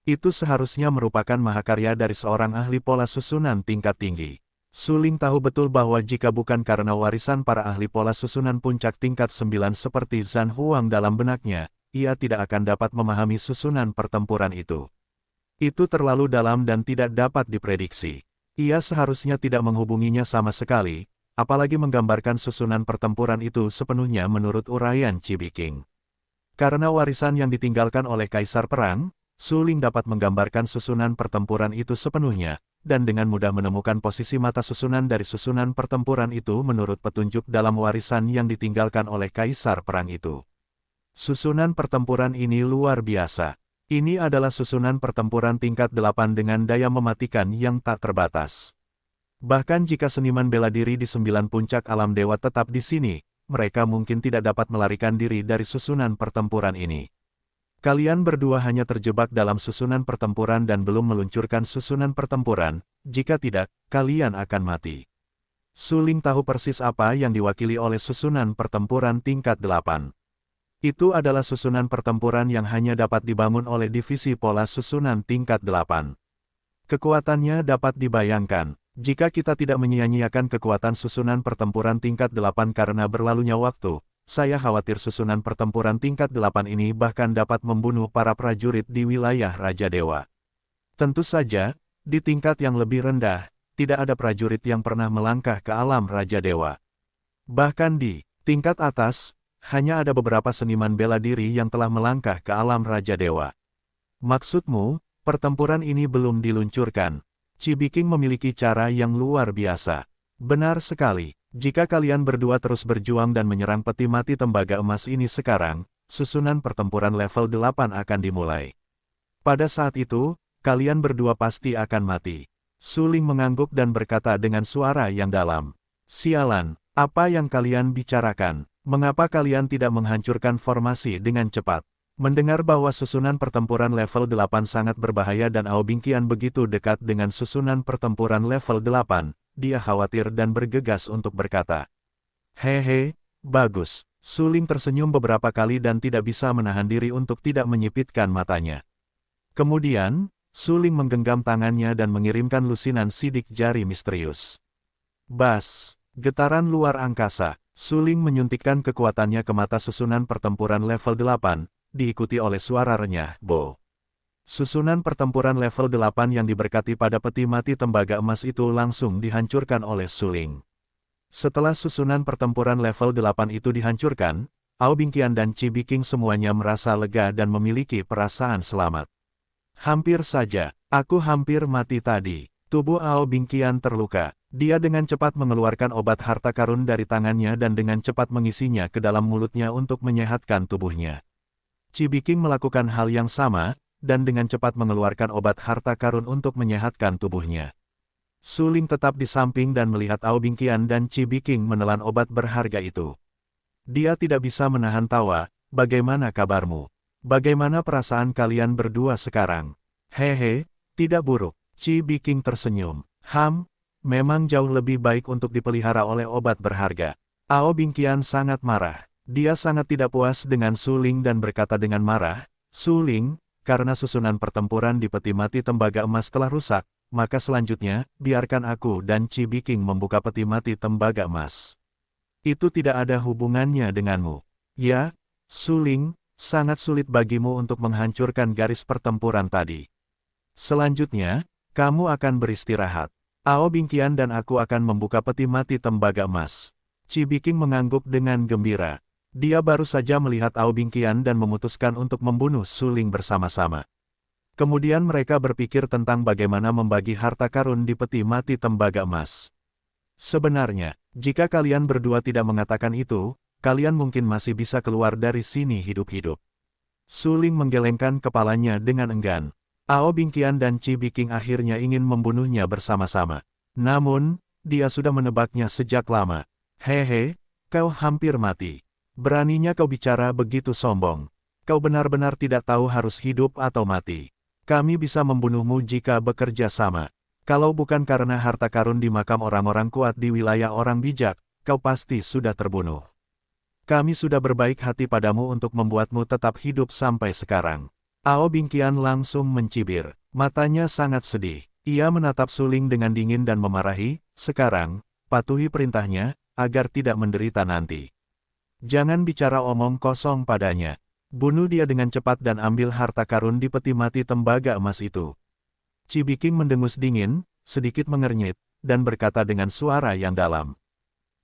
Itu seharusnya merupakan mahakarya dari seorang ahli pola susunan tingkat tinggi. Suling tahu betul bahwa jika bukan karena warisan para ahli pola susunan puncak tingkat 9 seperti Zhan Huang dalam benaknya, ia tidak akan dapat memahami susunan pertempuran itu. Itu terlalu dalam dan tidak dapat diprediksi. Ia seharusnya tidak menghubunginya sama sekali, apalagi menggambarkan susunan pertempuran itu sepenuhnya menurut uraian Cibiking. Karena warisan yang ditinggalkan oleh Kaisar Perang, Su Ling dapat menggambarkan susunan pertempuran itu sepenuhnya, dan dengan mudah menemukan posisi mata susunan dari susunan pertempuran itu menurut petunjuk dalam warisan yang ditinggalkan oleh Kaisar Perang itu. Susunan pertempuran ini luar biasa. Ini adalah susunan pertempuran tingkat 8 dengan daya mematikan yang tak terbatas. Bahkan jika seniman bela diri di 9 puncak alam dewa tetap di sini, mereka mungkin tidak dapat melarikan diri dari susunan pertempuran ini. Kalian berdua hanya terjebak dalam susunan pertempuran dan belum meluncurkan susunan pertempuran, jika tidak, kalian akan mati. Su Ling tahu persis apa yang diwakili oleh susunan pertempuran tingkat 8. Itu adalah susunan pertempuran yang hanya dapat dibangun oleh divisi pola susunan tingkat 8. Kekuatannya dapat dibayangkan, jika kita tidak menyia-nyiakan kekuatan susunan pertempuran tingkat 8 karena berlalunya waktu. Saya khawatir susunan pertempuran tingkat 8 ini bahkan dapat membunuh para prajurit di wilayah Raja Dewa. Tentu saja, di tingkat yang lebih rendah, tidak ada prajurit yang pernah melangkah ke alam Raja Dewa. Bahkan di tingkat atas, hanya ada beberapa seniman bela diri yang telah melangkah ke alam Raja Dewa. Maksudmu, pertempuran ini belum diluncurkan. Cibiking memiliki cara yang luar biasa. Benar sekali. Jika kalian berdua terus berjuang dan menyerang peti mati tembaga emas ini sekarang, susunan pertempuran level 8 akan dimulai. Pada saat itu, kalian berdua pasti akan mati. Su Ling mengangguk dan berkata dengan suara yang dalam. Sialan, apa yang kalian bicarakan? Mengapa kalian tidak menghancurkan formasi dengan cepat? Mendengar bahwa susunan pertempuran level 8 sangat berbahaya dan Ao Bingqian begitu dekat dengan susunan pertempuran level 8, dia khawatir dan bergegas untuk berkata. Hehe, bagus. Su Ling tersenyum beberapa kali dan tidak bisa menahan diri untuk tidak menyipitkan matanya. Kemudian, Su Ling menggenggam tangannya dan mengirimkan lusinan sidik jari misterius. Bas, getaran luar angkasa. Su Ling menyuntikkan kekuatannya ke mata susunan pertempuran level 8, diikuti oleh suara renyah, Bo. Susunan pertempuran level 8 yang diberkati pada peti mati tembaga emas itu langsung dihancurkan oleh Su Ling. Setelah susunan pertempuran level 8 itu dihancurkan, Ao Bingqian dan Cibiking semuanya merasa lega dan memiliki perasaan selamat. Hampir saja, aku hampir mati tadi. Tubuh Ao Bingqian terluka. Dia dengan cepat mengeluarkan obat harta karun dari tangannya dan dengan cepat mengisinya ke dalam mulutnya untuk menyehatkan tubuhnya. Cibiking melakukan hal yang sama, dan dengan cepat mengeluarkan obat harta karun untuk menyehatkan tubuhnya. Su Ling tetap di samping dan melihat Ao Bingqian dan Cibiking menelan obat berharga itu. Dia tidak bisa menahan tawa. Bagaimana kabarmu? Bagaimana perasaan kalian berdua sekarang? Hehe, tidak buruk. Cibiking tersenyum. Memang jauh lebih baik untuk dipelihara oleh obat berharga. Ao Bingqian sangat marah. Dia sangat tidak puas dengan Su Ling dan berkata dengan marah, Su Ling, karena susunan pertempuran di peti mati tembaga emas telah rusak, maka selanjutnya, biarkan aku dan Cibiking membuka peti mati tembaga emas. Itu tidak ada hubungannya denganmu. Ya, Su Ling, sangat sulit bagimu untuk menghancurkan garis pertempuran tadi. Selanjutnya, kamu akan beristirahat. Ao Bingqian dan aku akan membuka peti mati tembaga emas. Cibiking mengangguk dengan gembira. Dia baru saja melihat Ao Bingqian dan memutuskan untuk membunuh Su Ling bersama-sama. Kemudian mereka berpikir tentang bagaimana membagi harta karun di peti mati tembaga emas. Sebenarnya, jika kalian berdua tidak mengatakan itu, kalian mungkin masih bisa keluar dari sini hidup-hidup. Su Ling menggelengkan kepalanya dengan enggan. Ao Bingqian dan Cibiking akhirnya ingin membunuhnya bersama-sama. Namun, dia sudah menebaknya sejak lama. Hehe, kau hampir mati. Beraninya kau bicara begitu sombong. Kau benar-benar tidak tahu harus hidup atau mati. Kami bisa membunuhmu jika bekerja sama. Kalau bukan karena harta karun di makam orang-orang kuat di wilayah orang bijak, kau pasti sudah terbunuh. Kami sudah berbaik hati padamu untuk membuatmu tetap hidup sampai sekarang. Ao Bingqian langsung mencibir. Matanya sangat sedih. Ia menatap Su Ling dengan dingin dan memarahi, sekarang, patuhi perintahnya, agar tidak menderita nanti. Jangan bicara omong kosong padanya. Bunuh dia dengan cepat dan ambil harta karun di peti mati tembaga emas itu. Chibi King mendengus dingin, sedikit mengernyit, dan berkata dengan suara yang dalam.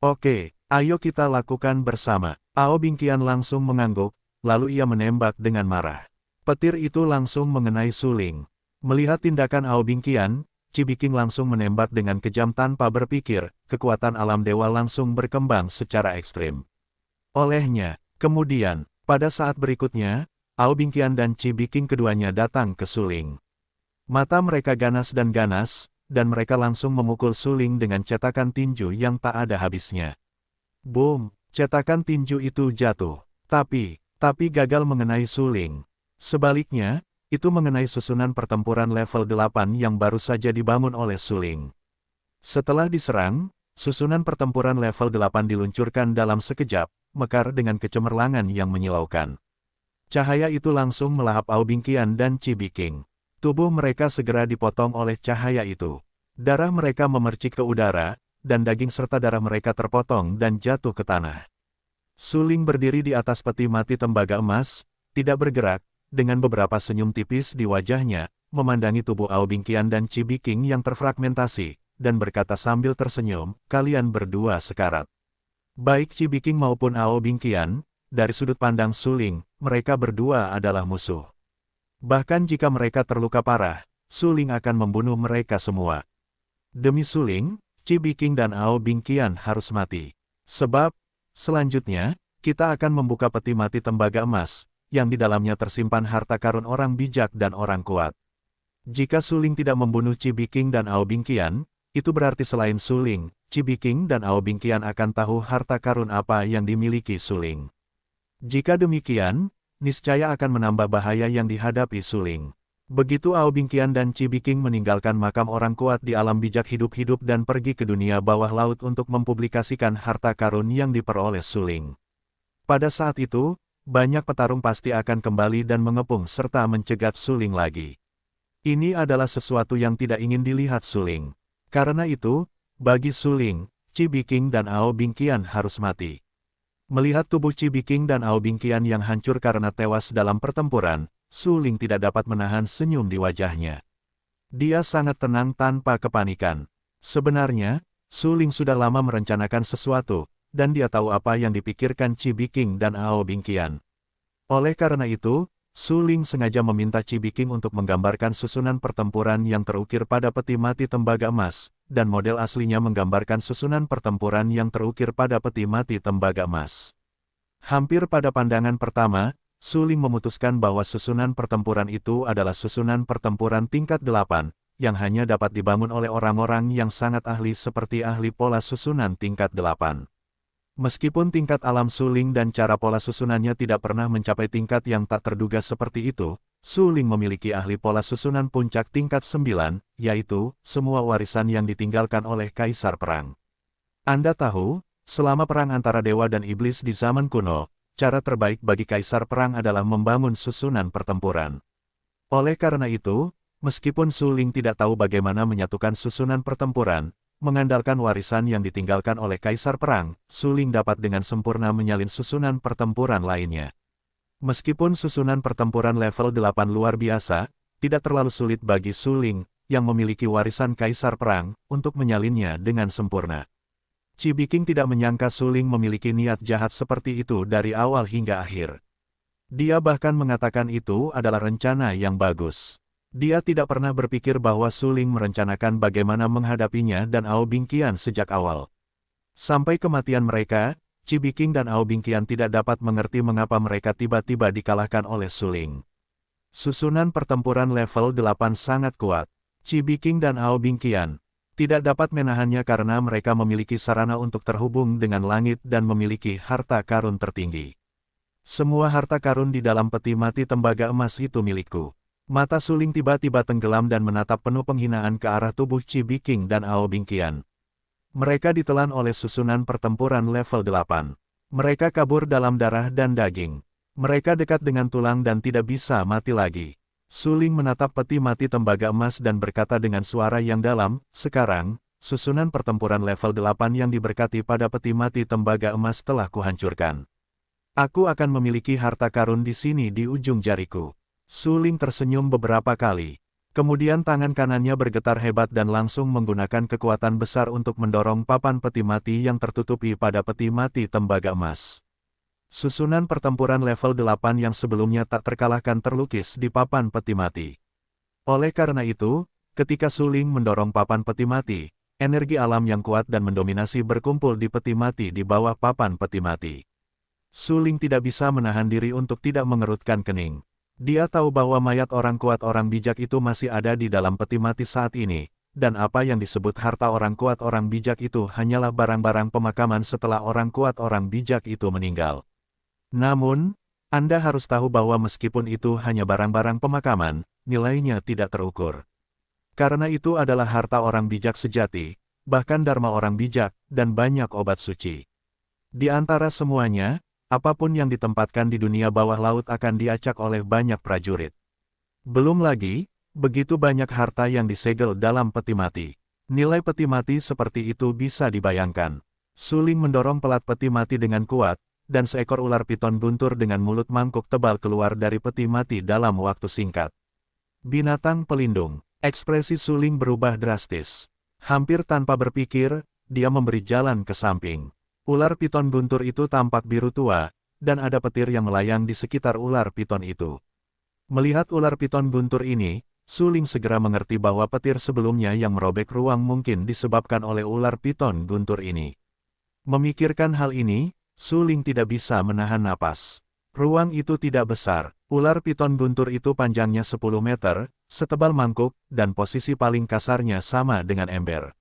Oke, ayo kita lakukan bersama. Ao Bingqian langsung mengangguk, lalu ia menembak dengan marah. Petir itu langsung mengenai suling. Melihat tindakan Ao Bingqian, Chibi King langsung menembak dengan kejam tanpa berpikir, kekuatan alam dewa langsung berkembang secara ekstrim. Olehnya, kemudian, pada saat berikutnya, Ao Bingqian dan Chibi King keduanya datang ke suling. Mata mereka ganas, dan mereka langsung memukul suling dengan cetakan tinju yang tak ada habisnya. Boom! Cetakan tinju itu jatuh. Tapi gagal mengenai suling. Sebaliknya, itu mengenai susunan pertempuran level 8 yang baru saja dibangun oleh suling. Setelah diserang, susunan pertempuran level 8 diluncurkan dalam sekejap, mekar dengan kecemerlangan yang menyilaukan. Cahaya itu langsung melahap Ao Bingqian dan Chibi King. Tubuh mereka segera dipotong oleh cahaya itu. Darah mereka memercik ke udara, dan daging serta darah mereka terpotong dan jatuh ke tanah. Suling berdiri di atas peti mati tembaga emas, tidak bergerak, dengan beberapa senyum tipis di wajahnya, memandangi tubuh Ao Bingqian dan Chibi King yang terfragmentasi, dan berkata sambil tersenyum, kalian berdua sekarat. Baik Chibi King maupun Ao Bingqian, dari sudut pandang suling, mereka berdua adalah musuh. Bahkan jika mereka terluka parah, suling akan membunuh mereka semua. Demi suling, Chibi King dan Ao Bingqian harus mati. Sebab, selanjutnya, kita akan membuka peti mati tembaga emas, yang di dalamnya tersimpan harta karun orang bijak dan orang kuat. Jika suling tidak membunuh Chibi King dan Ao Bingqian, itu berarti selain suling, Chibi King dan Ao Bingqian akan tahu harta karun apa yang dimiliki suling. Jika demikian, niscaya akan menambah bahaya yang dihadapi suling. Begitu Ao Bingqian dan Chibi King meninggalkan makam orang kuat di alam bijak hidup-hidup dan pergi ke dunia bawah laut untuk mempublikasikan harta karun yang diperoleh suling. Pada saat itu, banyak petarung pasti akan kembali dan mengepung serta mencegat suling lagi. Ini adalah sesuatu yang tidak ingin dilihat suling. Karena itu, bagi suling, Chibi King dan Ao Bingqian harus mati. Melihat tubuh Chibi King dan Ao Bingqian yang hancur karena tewas dalam pertempuran, suling tidak dapat menahan senyum di wajahnya. Dia sangat tenang tanpa kepanikan. Sebenarnya, suling sudah lama merencanakan sesuatu, dan dia tahu apa yang dipikirkan Chibi King dan Ao Bingqian. Oleh karena itu, suling sengaja meminta Chibi King untuk menggambarkan susunan pertempuran yang terukir pada peti mati tembaga emas, dan model aslinya menggambarkan susunan pertempuran yang terukir pada peti mati tembaga emas. Hampir pada pandangan pertama, suling memutuskan bahwa susunan pertempuran itu adalah susunan pertempuran tingkat 8, yang hanya dapat dibangun oleh orang-orang yang sangat ahli seperti ahli pola susunan tingkat 8. Meskipun tingkat alam suling dan cara pola susunannya tidak pernah mencapai tingkat yang tak terduga seperti itu, suling memiliki ahli pola susunan puncak tingkat 9, yaitu, semua warisan yang ditinggalkan oleh Kaisar Perang. Anda tahu, selama perang antara dewa dan iblis di zaman kuno, cara terbaik bagi Kaisar Perang adalah membangun susunan pertempuran. Oleh karena itu, meskipun suling tidak tahu bagaimana menyatukan susunan pertempuran, mengandalkan warisan yang ditinggalkan oleh Kaisar Perang, suling dapat dengan sempurna menyalin susunan pertempuran lainnya. Meskipun susunan pertempuran level 8 luar biasa, tidak terlalu sulit bagi suling, yang memiliki warisan Kaisar Perang, untuk menyalinnya dengan sempurna. Chibi King tidak menyangka suling memiliki niat jahat seperti itu dari awal hingga akhir. Dia bahkan mengatakan itu adalah rencana yang bagus. Dia tidak pernah berpikir bahwa suling merencanakan bagaimana menghadapinya dan Ao Bingqian sejak awal. Sampai kematian mereka, Chibi King dan Ao Bingqian tidak dapat mengerti mengapa mereka tiba-tiba dikalahkan oleh suling. Susunan pertempuran level 8 sangat kuat. Chibi King dan Ao Bingqian tidak dapat menahannya karena mereka memiliki sarana untuk terhubung dengan langit dan memiliki harta karun tertinggi. Semua harta karun di dalam peti mati tembaga emas itu milikku. Mata suling tiba-tiba tenggelam dan menatap penuh penghinaan ke arah tubuh Chibi King dan Ao Bingqian. Mereka ditelan oleh susunan pertempuran level 8. Mereka kabur dalam darah dan daging. Mereka dekat dengan tulang dan tidak bisa mati lagi. Suling menatap peti mati tembaga emas dan berkata dengan suara yang dalam, sekarang, susunan pertempuran level 8 yang diberkati pada peti mati tembaga emas telah kuhancurkan. Aku akan memiliki harta karun di sini di ujung jariku. Su Ling tersenyum beberapa kali. Kemudian tangan kanannya bergetar hebat dan langsung menggunakan kekuatan besar untuk mendorong papan peti mati yang tertutupi pada peti mati tembaga emas. Susunan pertempuran level 8 yang sebelumnya tak terkalahkan terlukis di papan peti mati. Oleh karena itu, ketika Su Ling mendorong papan peti mati, energi alam yang kuat dan mendominasi berkumpul di peti mati di bawah papan peti mati. Su Ling tidak bisa menahan diri untuk tidak mengerutkan kening. Dia tahu bahwa mayat orang kuat orang bijak itu masih ada di dalam peti mati saat ini, dan apa yang disebut harta orang kuat orang bijak itu hanyalah barang-barang pemakaman setelah orang kuat orang bijak itu meninggal. Namun, Anda harus tahu bahwa meskipun itu hanya barang-barang pemakaman, nilainya tidak terukur. Karena itu adalah harta orang bijak sejati, bahkan dharma orang bijak, dan banyak obat suci. Di antara semuanya, apapun yang ditempatkan di dunia bawah laut akan diacak oleh banyak prajurit. Belum lagi, begitu banyak harta yang disegel dalam peti mati. Nilai peti mati seperti itu bisa dibayangkan. Su Ling mendorong pelat peti mati dengan kuat, dan seekor ular piton guntur dengan mulut mangkuk tebal keluar dari peti mati dalam waktu singkat. Binatang pelindung. Ekspresi Su Ling berubah drastis. Hampir tanpa berpikir, dia memberi jalan ke samping. Ular piton guntur itu tampak biru tua, dan ada petir yang melayang di sekitar ular piton itu. Melihat ular piton guntur ini, Su Ling segera mengerti bahwa petir sebelumnya yang merobek ruang mungkin disebabkan oleh ular piton guntur ini. Memikirkan hal ini, Su Ling tidak bisa menahan napas. Ruang itu tidak besar, ular piton guntur itu panjangnya 10 meter, setebal mangkuk, dan posisi paling kasarnya sama dengan ember.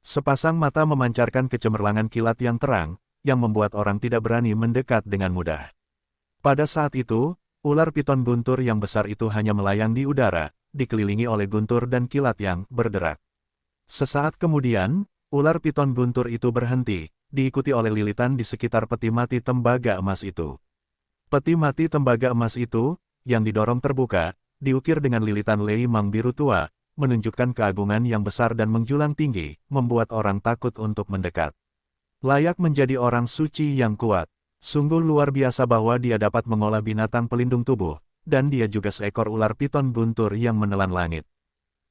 Sepasang mata memancarkan kecemerlangan kilat yang terang, yang membuat orang tidak berani mendekat dengan mudah. Pada saat itu, ular piton guntur yang besar itu hanya melayang di udara, dikelilingi oleh guntur dan kilat yang berderak. Sesaat kemudian, ular piton guntur itu berhenti, diikuti oleh lilitan di sekitar peti mati tembaga emas itu. Peti mati tembaga emas itu, yang didorong terbuka, diukir dengan lilitan Lei Mang biru tua, menunjukkan keagungan yang besar dan menjulang tinggi, membuat orang takut untuk mendekat. Layak menjadi orang suci yang kuat. Sungguh luar biasa bahwa dia dapat mengolah binatang pelindung tubuh, dan dia juga seekor ular piton guntur yang menelan langit.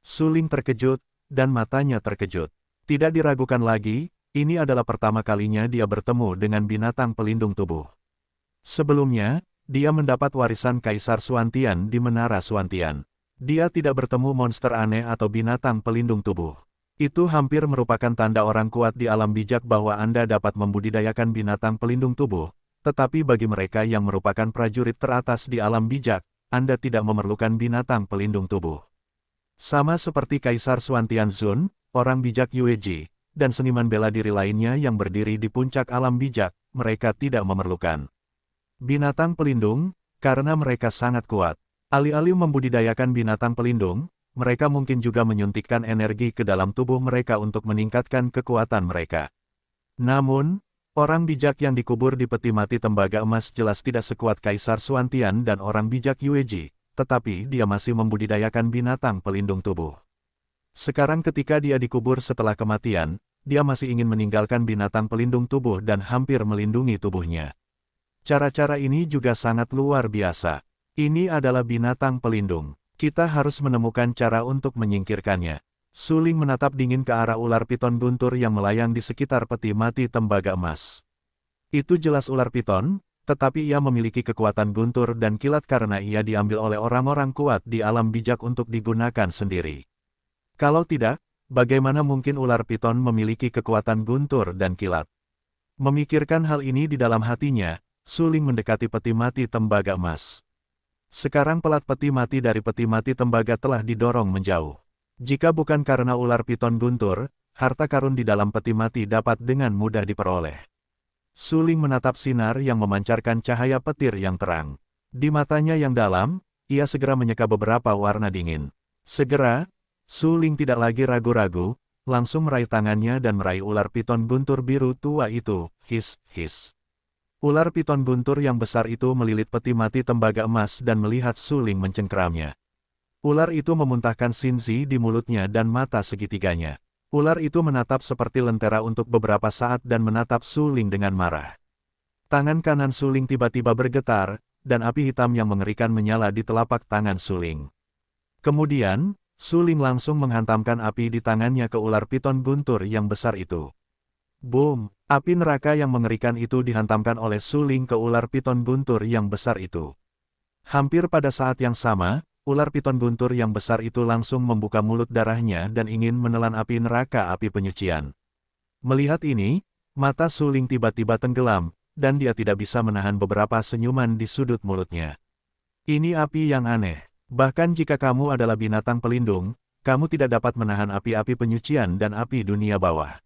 Su Ling terkejut, dan matanya terkejut. Tidak diragukan lagi, ini adalah pertama kalinya dia bertemu dengan binatang pelindung tubuh. Sebelumnya, dia mendapat warisan Kaisar Suantian di Menara Suantian. Dia tidak bertemu monster aneh atau binatang pelindung tubuh. Itu hampir merupakan tanda orang kuat di alam bijak bahwa Anda dapat membudidayakan binatang pelindung tubuh, tetapi bagi mereka yang merupakan prajurit teratas di alam bijak, Anda tidak memerlukan binatang pelindung tubuh. Sama seperti Kaisar Suantian Zun, orang bijak Yueji, dan seniman bela diri lainnya yang berdiri di puncak alam bijak, mereka tidak memerlukan binatang pelindung, karena mereka sangat kuat. Alih-alih membudidayakan binatang pelindung, mereka mungkin juga menyuntikkan energi ke dalam tubuh mereka untuk meningkatkan kekuatan mereka. Namun, orang bijak yang dikubur di peti mati tembaga emas jelas tidak sekuat Kaisar Suantian dan orang bijak Yueji, tetapi dia masih membudidayakan binatang pelindung tubuh. Sekarang ketika dia dikubur setelah kematian, dia masih ingin meninggalkan binatang pelindung tubuh dan hampir melindungi tubuhnya. Cara-cara ini juga sangat luar biasa. Ini adalah binatang pelindung. Kita harus menemukan cara untuk menyingkirkannya. Su Ling menatap dingin ke arah ular piton guntur yang melayang di sekitar peti mati tembaga emas. Itu jelas ular piton, tetapi ia memiliki kekuatan guntur dan kilat karena ia diambil oleh orang-orang kuat di alam bijak untuk digunakan sendiri. Kalau tidak, bagaimana mungkin ular piton memiliki kekuatan guntur dan kilat? Memikirkan hal ini di dalam hatinya, Su Ling mendekati peti mati tembaga emas. Sekarang pelat peti mati dari peti mati tembaga telah didorong menjauh. Jika bukan karena ular piton guntur, harta karun di dalam peti mati dapat dengan mudah diperoleh. Su Ling menatap sinar yang memancarkan cahaya petir yang terang. Di matanya yang dalam, ia segera menyeka beberapa warna dingin. Segera, Su Ling tidak lagi ragu-ragu, langsung meraih tangannya dan meraih ular piton guntur biru tua itu, his, his. Ular piton guntur yang besar itu melilit peti mati tembaga emas dan melihat Su Ling mencengkeramnya. Ular itu memuntahkan Xinzi di mulutnya dan mata segitiganya. Ular itu menatap seperti lentera untuk beberapa saat dan menatap Su Ling dengan marah. Tangan kanan Suling tiba-tiba bergetar, dan api hitam yang mengerikan menyala di telapak tangan Suling. Kemudian, Suling langsung menghantamkan api di tangannya ke ular piton guntur yang besar itu. Boom! Api neraka yang mengerikan itu dihantamkan oleh Suling ke ular piton guntur yang besar itu. Hampir pada saat yang sama, ular piton guntur yang besar itu langsung membuka mulut darahnya dan ingin menelan api neraka api penyucian. Melihat ini, mata Suling tiba-tiba tenggelam, dan dia tidak bisa menahan beberapa senyuman di sudut mulutnya. Ini api yang aneh. Bahkan jika kamu adalah binatang pelindung, kamu tidak dapat menahan api-api penyucian dan api dunia bawah.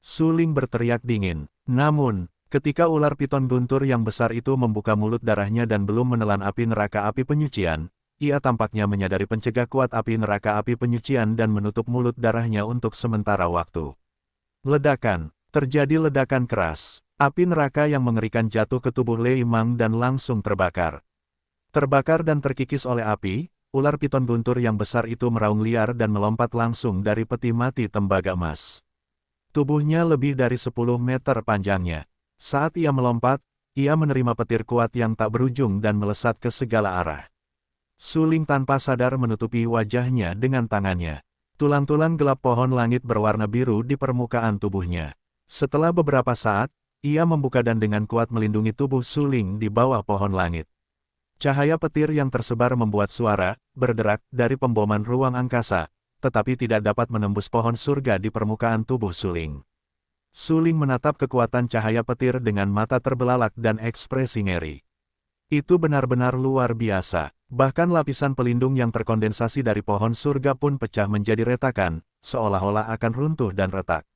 Suling berteriak dingin. Namun, ketika ular piton guntur yang besar itu membuka mulut darahnya dan belum menelan api neraka api penyucian, ia tampaknya menyadari pencegah kuat api neraka api penyucian dan menutup mulut darahnya untuk sementara waktu. Ledakan. Terjadi ledakan keras. Api neraka yang mengerikan jatuh ke tubuh Lei Mang dan langsung terbakar. Terbakar dan terkikis oleh api, ular piton guntur yang besar itu meraung liar dan melompat langsung dari peti mati tembaga emas. Tubuhnya lebih dari 10 meter panjangnya. Saat ia melompat, ia menerima petir kuat yang tak berujung dan melesat ke segala arah. Suling tanpa sadar menutupi wajahnya dengan tangannya. Tulang-tulang gelap pohon langit berwarna biru di permukaan tubuhnya. Setelah beberapa saat, ia membuka dan dengan kuat melindungi tubuh Suling di bawah pohon langit. Cahaya petir yang tersebar membuat suara berderak dari pemboman ruang angkasa, tetapi tidak dapat menembus pohon surga di permukaan tubuh Suling. Suling menatap kekuatan cahaya petir dengan mata terbelalak dan ekspresi ngeri. Itu benar-benar luar biasa. Bahkan lapisan pelindung yang terkondensasi dari pohon surga pun pecah menjadi retakan, seolah-olah akan runtuh dan retak.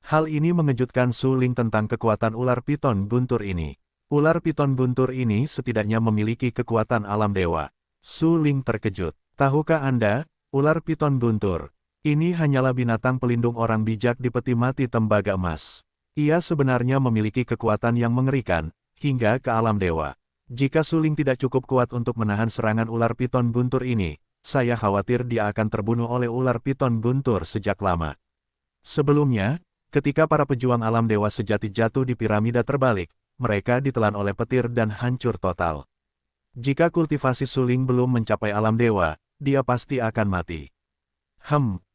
Hal ini mengejutkan Suling tentang kekuatan ular piton guntur ini. Ular piton guntur ini setidaknya memiliki kekuatan alam dewa. Suling terkejut. Tahukah Anda, ular piton guntur ini hanyalah binatang pelindung orang bijak di peti mati tembaga emas. Ia sebenarnya memiliki kekuatan yang mengerikan, hingga ke alam dewa. Jika Suling tidak cukup kuat untuk menahan serangan ular piton guntur ini, saya khawatir dia akan terbunuh oleh ular piton guntur sejak lama. Sebelumnya, ketika para pejuang alam dewa sejati jatuh di piramida terbalik, mereka ditelan oleh petir dan hancur total. Jika kultivasi Suling belum mencapai alam dewa, dia pasti akan mati.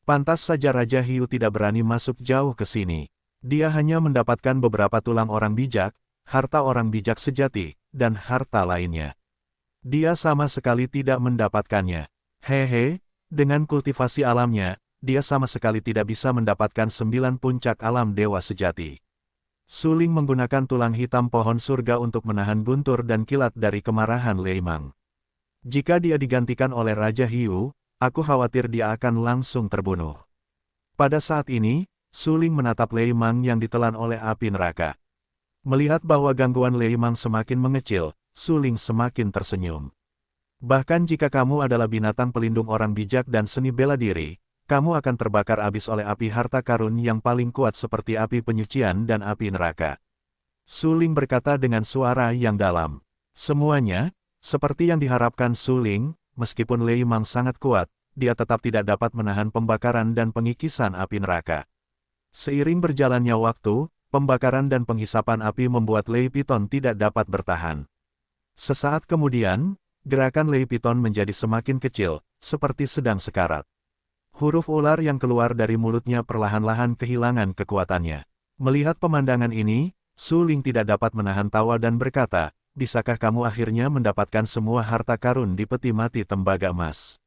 Pantas saja Raja Hiu tidak berani masuk jauh ke sini. Dia hanya mendapatkan beberapa tulang orang bijak, harta orang bijak sejati, dan harta lainnya. Dia sama sekali tidak mendapatkannya. Hehe, dengan kultivasi alamnya, dia sama sekali tidak bisa mendapatkan 9 puncak alam dewa sejati. Suling menggunakan tulang hitam pohon surga untuk menahan guntur dan kilat dari kemarahan Lei Mang. Jika dia digantikan oleh Raja Hiu, aku khawatir dia akan langsung terbunuh. Pada saat ini, Suling menatap Lei Mang yang ditelan oleh api neraka. Melihat bahwa gangguan Lei Mang semakin mengecil, Suling semakin tersenyum. Bahkan jika kamu adalah binatang pelindung orang bijak dan seni bela diri, kamu akan terbakar habis oleh api harta karun yang paling kuat seperti api penyucian dan api neraka. Suling berkata dengan suara yang dalam. Semuanya, seperti yang diharapkan Suling, meskipun Lei Mang sangat kuat, dia tetap tidak dapat menahan pembakaran dan pengikisan api neraka. Seiring berjalannya waktu, pembakaran dan penghisapan api membuat Lei Piton tidak dapat bertahan. Sesaat kemudian, gerakan Lei Piton menjadi semakin kecil, seperti sedang sekarat. Huruf ular yang keluar dari mulutnya perlahan-lahan kehilangan kekuatannya. Melihat pemandangan ini, Suling tidak dapat menahan tawa dan berkata, bisakah kamu akhirnya mendapatkan semua harta karun di peti mati tembaga emas?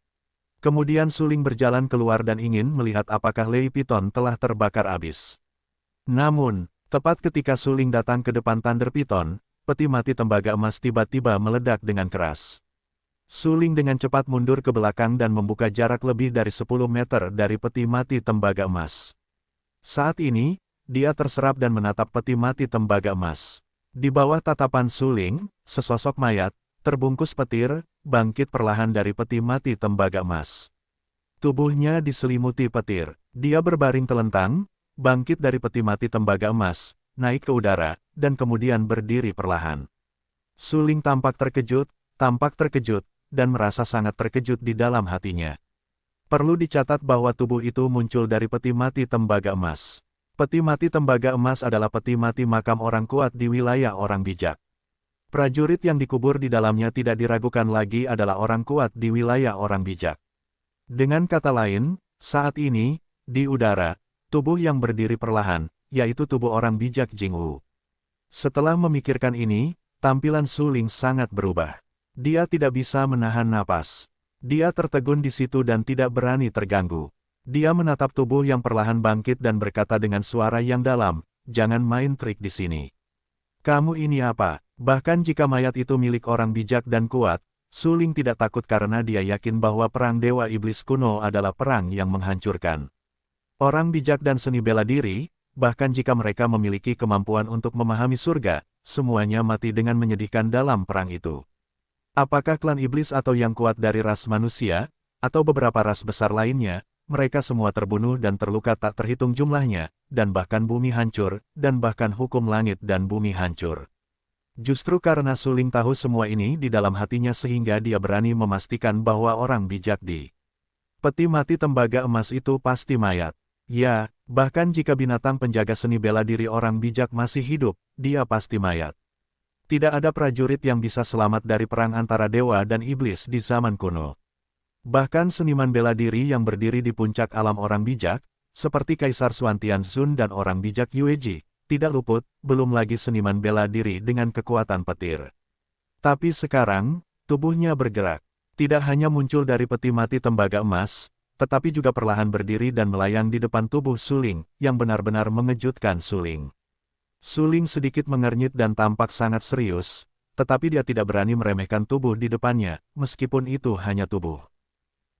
Kemudian Suling berjalan keluar dan ingin melihat apakah Lei Piton telah terbakar habis. Namun, tepat ketika Suling datang ke depan Thunder Piton, peti mati tembaga emas tiba-tiba meledak dengan keras. Suling dengan cepat mundur ke belakang dan membuka jarak lebih dari 10 meter dari peti mati tembaga emas. Saat ini, dia terserap dan menatap peti mati tembaga emas. Di bawah tatapan Suling, sesosok mayat, terbungkus petir, bangkit perlahan dari peti mati tembaga emas. Tubuhnya diselimuti petir. Dia berbaring telentang, bangkit dari peti mati tembaga emas, naik ke udara, dan kemudian berdiri perlahan. Suling tampak terkejut, dan merasa sangat terkejut di dalam hatinya. Perlu dicatat bahwa tubuh itu muncul dari peti mati tembaga emas. Peti mati tembaga emas adalah peti mati makam orang kuat di wilayah orang bijak. Prajurit yang dikubur di dalamnya tidak diragukan lagi adalah orang kuat di wilayah orang bijak. Dengan kata lain, saat ini, di udara, tubuh yang berdiri perlahan, yaitu tubuh orang bijak Jingwu. Setelah memikirkan ini, tampilan Su Ling sangat berubah. Dia tidak bisa menahan napas. Dia tertegun di situ dan tidak berani terganggu. Dia menatap tubuh yang perlahan bangkit dan berkata dengan suara yang dalam, "Jangan main trik di sini. Kamu ini apa?" Bahkan jika mayat itu milik orang bijak dan kuat, Su Ling tidak takut karena dia yakin bahwa perang Dewa Iblis kuno adalah perang yang menghancurkan. Orang bijak dan seni bela diri, bahkan jika mereka memiliki kemampuan untuk memahami surga, semuanya mati dengan menyedihkan dalam perang itu. Apakah klan iblis atau yang kuat dari ras manusia, atau beberapa ras besar lainnya, mereka semua terbunuh dan terluka tak terhitung jumlahnya, dan bahkan bumi hancur, dan bahkan hukum langit dan bumi hancur. Justru karena Su Ling tahu semua ini di dalam hatinya sehingga dia berani memastikan bahwa orang bijak di peti mati tembaga emas itu pasti mayat. Ya, bahkan jika binatang penjaga seni bela diri orang bijak masih hidup, dia pasti mayat. Tidak ada prajurit yang bisa selamat dari perang antara dewa dan iblis di zaman kuno. Bahkan seniman bela diri yang berdiri di puncak alam orang bijak, seperti Kaisar Xuantian Zun dan orang bijak Yue Ji, tidak luput, belum lagi seniman bela diri dengan kekuatan petir. Tapi sekarang, tubuhnya bergerak. Tidak hanya muncul dari peti mati tembaga emas, tetapi juga perlahan berdiri dan melayang di depan tubuh Su Ling, yang benar-benar mengejutkan Su Ling. Su Ling sedikit mengernyit dan tampak sangat serius, tetapi dia tidak berani meremehkan tubuh di depannya, meskipun itu hanya tubuh.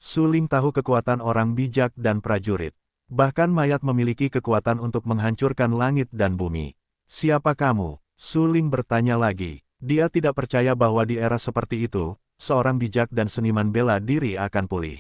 Su Ling tahu kekuatan orang bijak dan prajurit. Bahkan mayat memiliki kekuatan untuk menghancurkan langit dan bumi. "Siapa kamu?" Su Ling bertanya lagi. Dia tidak percaya bahwa di era seperti itu, seorang bijak dan seniman bela diri akan pulih.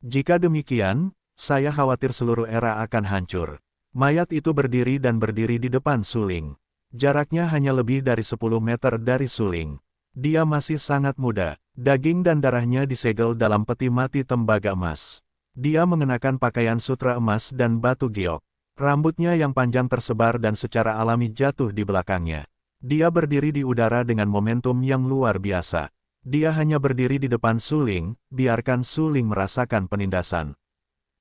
Jika demikian, saya khawatir seluruh era akan hancur. Mayat itu berdiri dan berdiri di depan Su Ling. Jaraknya hanya lebih dari 10 meter dari Su Ling. Dia masih sangat muda, daging dan darahnya disegel dalam peti mati tembaga emas. Dia mengenakan pakaian sutra emas dan batu giok. Rambutnya yang panjang tersebar dan secara alami jatuh di belakangnya. Dia berdiri di udara dengan momentum yang luar biasa. Dia hanya berdiri di depan Su Ling, biarkan Su Ling merasakan penindasan.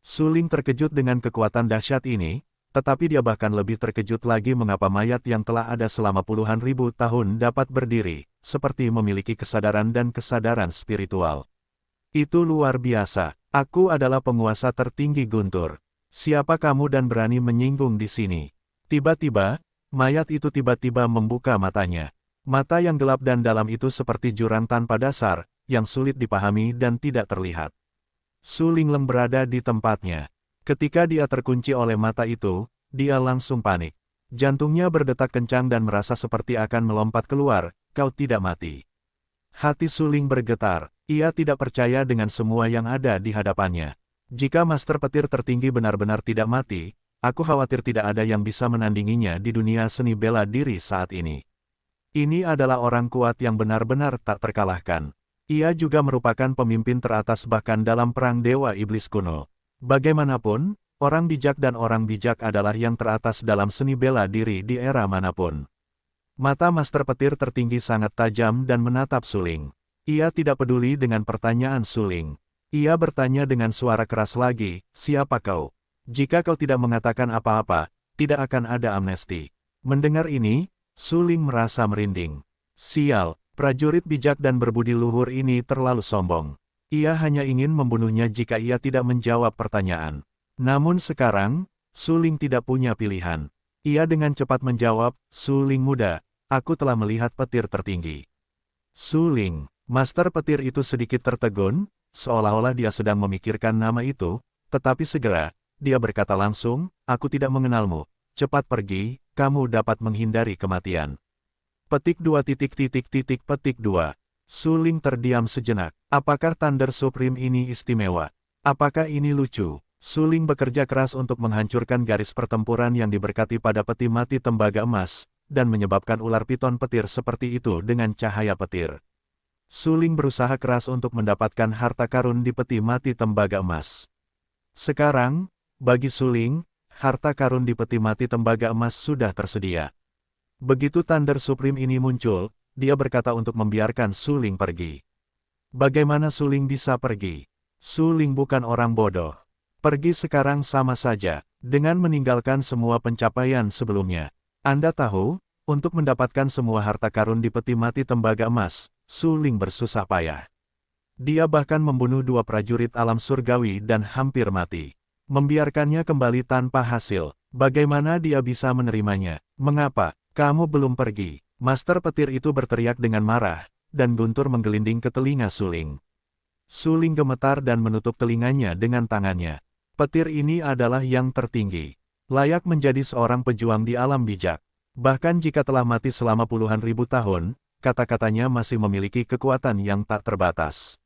Su Ling terkejut dengan kekuatan dahsyat ini, tetapi dia bahkan lebih terkejut lagi mengapa mayat yang telah ada selama puluhan ribu tahun dapat berdiri, seperti memiliki kesadaran dan kesadaran spiritual. Itu luar biasa. Aku adalah penguasa tertinggi Guntur. Siapa kamu dan berani menyinggung di sini? Tiba-tiba, mayat itu tiba-tiba membuka matanya. Mata yang gelap dan dalam itu seperti jurang tanpa dasar, yang sulit dipahami dan tidak terlihat. Su Lingleng berada di tempatnya. Ketika dia terkunci oleh mata itu, dia langsung panik. Jantungnya berdetak kencang dan merasa seperti akan melompat keluar, "Kau tidak mati." Hati Su Ling bergetar. Ia tidak percaya dengan semua yang ada di hadapannya. Jika Master Petir tertinggi benar-benar tidak mati, aku khawatir tidak ada yang bisa menandinginya di dunia seni bela diri saat ini. Ini adalah orang kuat yang benar-benar tak terkalahkan. Ia juga merupakan pemimpin teratas bahkan dalam perang Dewa Iblis kuno. Bagaimanapun, orang bijak dan orang bijak adalah yang teratas dalam seni bela diri di era manapun. Mata Master Petir tertinggi sangat tajam dan menatap Su Ling. Ia tidak peduli dengan pertanyaan Su Ling. Ia bertanya dengan suara keras lagi, "Siapa kau? Jika kau tidak mengatakan apa-apa, tidak akan ada amnesti." Mendengar ini, Su Ling merasa merinding. Sial, prajurit bijak dan berbudi luhur ini terlalu sombong. Ia hanya ingin membunuhnya jika ia tidak menjawab pertanyaan. Namun sekarang, Su Ling tidak punya pilihan. Ia dengan cepat menjawab, "Su Ling muda, aku telah melihat petir tertinggi." Su Ling, Master Petir itu sedikit tertegun, seolah-olah dia sedang memikirkan nama itu, tetapi segera, dia berkata langsung, "Aku tidak mengenalmu, cepat pergi, kamu dapat menghindari kematian." Petik 2 petik 2. Su Ling terdiam sejenak. Apakah Thunder Supreme ini istimewa? Apakah ini lucu? Su Ling bekerja keras untuk menghancurkan garis pertempuran yang diberkati pada peti mati tembaga emas, dan menyebabkan ular piton petir seperti itu dengan cahaya petir. Su Ling berusaha keras untuk mendapatkan harta karun di peti mati tembaga emas. Sekarang, bagi Su Ling, harta karun di peti mati tembaga emas sudah tersedia. Begitu Thunder Supreme ini muncul, dia berkata untuk membiarkan Su Ling pergi. Bagaimana Su Ling bisa pergi? Su Ling bukan orang bodoh. Pergi sekarang sama saja, dengan meninggalkan semua pencapaian sebelumnya. Anda tahu, untuk mendapatkan semua harta karun di peti mati tembaga emas, Su Ling bersusah payah. Dia bahkan membunuh 2 prajurit alam surgawi dan hampir mati. Membiarkannya kembali tanpa hasil, bagaimana dia bisa menerimanya? Mengapa kamu belum pergi? Master petir itu berteriak dengan marah, dan guntur menggelinding ke telinga Su Ling. Su Ling gemetar dan menutup telinganya dengan tangannya. Petir ini adalah yang tertinggi. Layak menjadi seorang pejuang di alam bijak. Bahkan jika telah mati selama puluhan ribu tahun, kata-katanya masih memiliki kekuatan yang tak terbatas.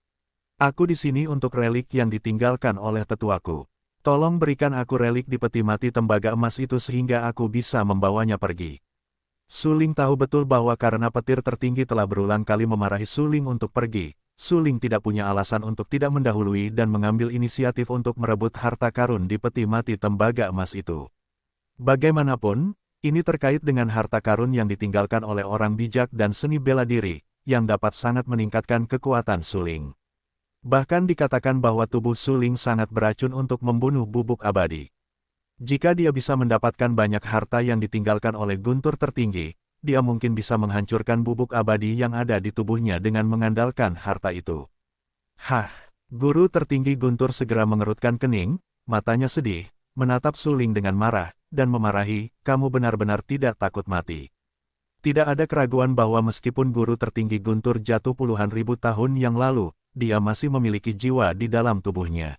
Aku di sini untuk relik yang ditinggalkan oleh tetuaku. Tolong berikan aku relik di peti mati tembaga emas itu sehingga aku bisa membawanya pergi. Su Ling tahu betul bahwa karena petir tertinggi telah berulang kali memarahi Su Ling untuk pergi, Su Ling tidak punya alasan untuk tidak mendahului dan mengambil inisiatif untuk merebut harta karun di peti mati tembaga emas itu. Bagaimanapun, ini terkait dengan harta karun yang ditinggalkan oleh orang bijak dan seni bela diri, yang dapat sangat meningkatkan kekuatan Su Ling. Bahkan dikatakan bahwa tubuh Su Ling sangat beracun untuk membunuh bubuk abadi. Jika dia bisa mendapatkan banyak harta yang ditinggalkan oleh guntur tertinggi, dia mungkin bisa menghancurkan bubuk abadi yang ada di tubuhnya dengan mengandalkan harta itu. Hah, guru tertinggi guntur segera mengerutkan kening, matanya sedih, menatap Su Ling dengan marah, dan memarahi, kamu benar-benar tidak takut mati. Tidak ada keraguan bahwa meskipun guru tertinggi guntur jatuh puluhan ribu tahun yang lalu, dia masih memiliki jiwa di dalam tubuhnya.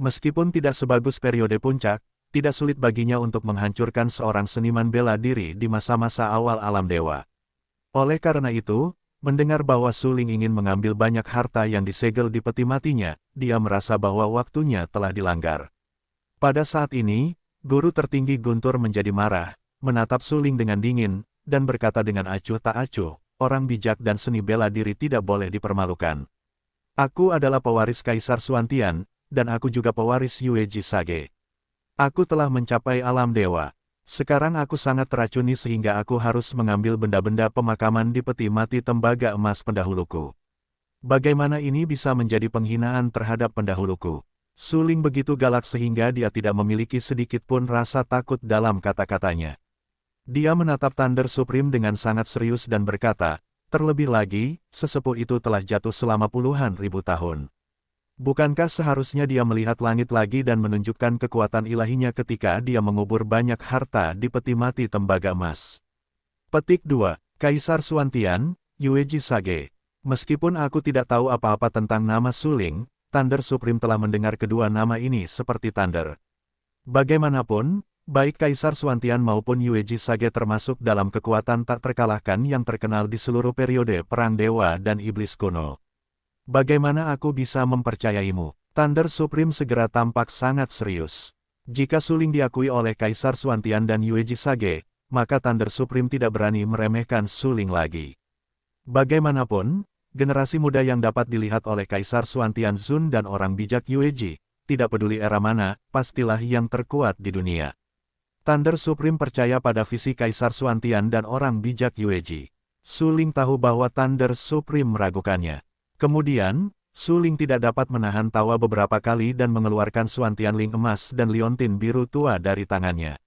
Meskipun tidak sebagus periode puncak, tidak sulit baginya untuk menghancurkan seorang seniman bela diri di masa-masa awal alam dewa. Oleh karena itu, mendengar bahwa Su Ling ingin mengambil banyak harta yang disegel di peti matinya, dia merasa bahwa waktunya telah dilanggar. Pada saat ini, guru tertinggi guntur menjadi marah, menatap Su Ling dengan dingin, dan berkata dengan acuh tak acuh, orang bijak dan seni bela diri tidak boleh dipermalukan. Aku adalah pewaris Kaisar Xuantian, dan aku juga pewaris Yueji Sage. Aku telah mencapai alam dewa. Sekarang aku sangat teracuni sehingga aku harus mengambil benda-benda pemakaman di peti mati tembaga emas pendahuluku. Bagaimana ini bisa menjadi penghinaan terhadap pendahuluku? Su Ling begitu galak sehingga dia tidak memiliki sedikit pun rasa takut dalam kata-katanya. Dia menatap Thunder Supreme dengan sangat serius dan berkata, terlebih lagi, sesepuh itu telah jatuh selama puluhan ribu tahun. Bukankah seharusnya dia melihat langit lagi dan menunjukkan kekuatan ilahinya ketika dia mengubur banyak harta di peti mati tembaga emas? Petik 2. Kaisar Xuantian, Yueji Sage. Meskipun aku tidak tahu apa-apa tentang nama Su Ling, Thunder Supreme telah mendengar kedua nama ini seperti Thunder. Bagaimanapun, baik Kaisar Xuantian maupun Yueji Sage termasuk dalam kekuatan tak terkalahkan yang terkenal di seluruh periode Perang Dewa dan Iblis Kuno. Bagaimana aku bisa mempercayaimu? Thunder Supreme segera tampak sangat serius. Jika Su Ling diakui oleh Kaisar Xuantian dan Yueji Sage, maka Thunder Supreme tidak berani meremehkan Su Ling lagi. Bagaimanapun, generasi muda yang dapat dilihat oleh Kaisar Xuantian Zun dan orang bijak Yueji, tidak peduli era mana, pastilah yang terkuat di dunia. Thunder Supreme percaya pada visi Kaisar Xuantian dan orang bijak Yueji. Su Ling tahu bahwa Thunder Supreme meragukannya. Kemudian, Su Ling tidak dapat menahan tawa beberapa kali dan mengeluarkan Xuantian Ling emas dan liontin biru tua dari tangannya.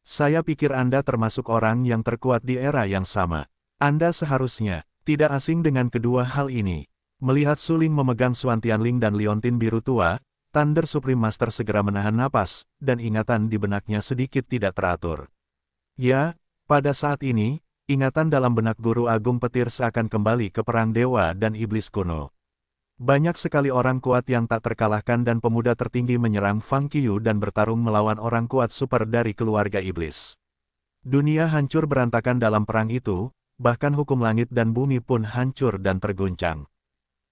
Saya pikir Anda termasuk orang yang terkuat di era yang sama. Anda seharusnya tidak asing dengan kedua hal ini. Melihat Su Ling memegang Xuantian Ling dan liontin biru tua, Thunder Supreme Master segera menahan napas, dan ingatan di benaknya sedikit tidak teratur. Ya, pada saat ini, ingatan dalam benak Guru Agung Petir seakan kembali ke Perang Dewa dan Iblis Kuno. Banyak sekali orang kuat yang tak terkalahkan dan pemuda tertinggi menyerang Fang Qiu dan bertarung melawan orang kuat super dari keluarga Iblis. Dunia hancur berantakan dalam perang itu, bahkan hukum langit dan bumi pun hancur dan terguncang.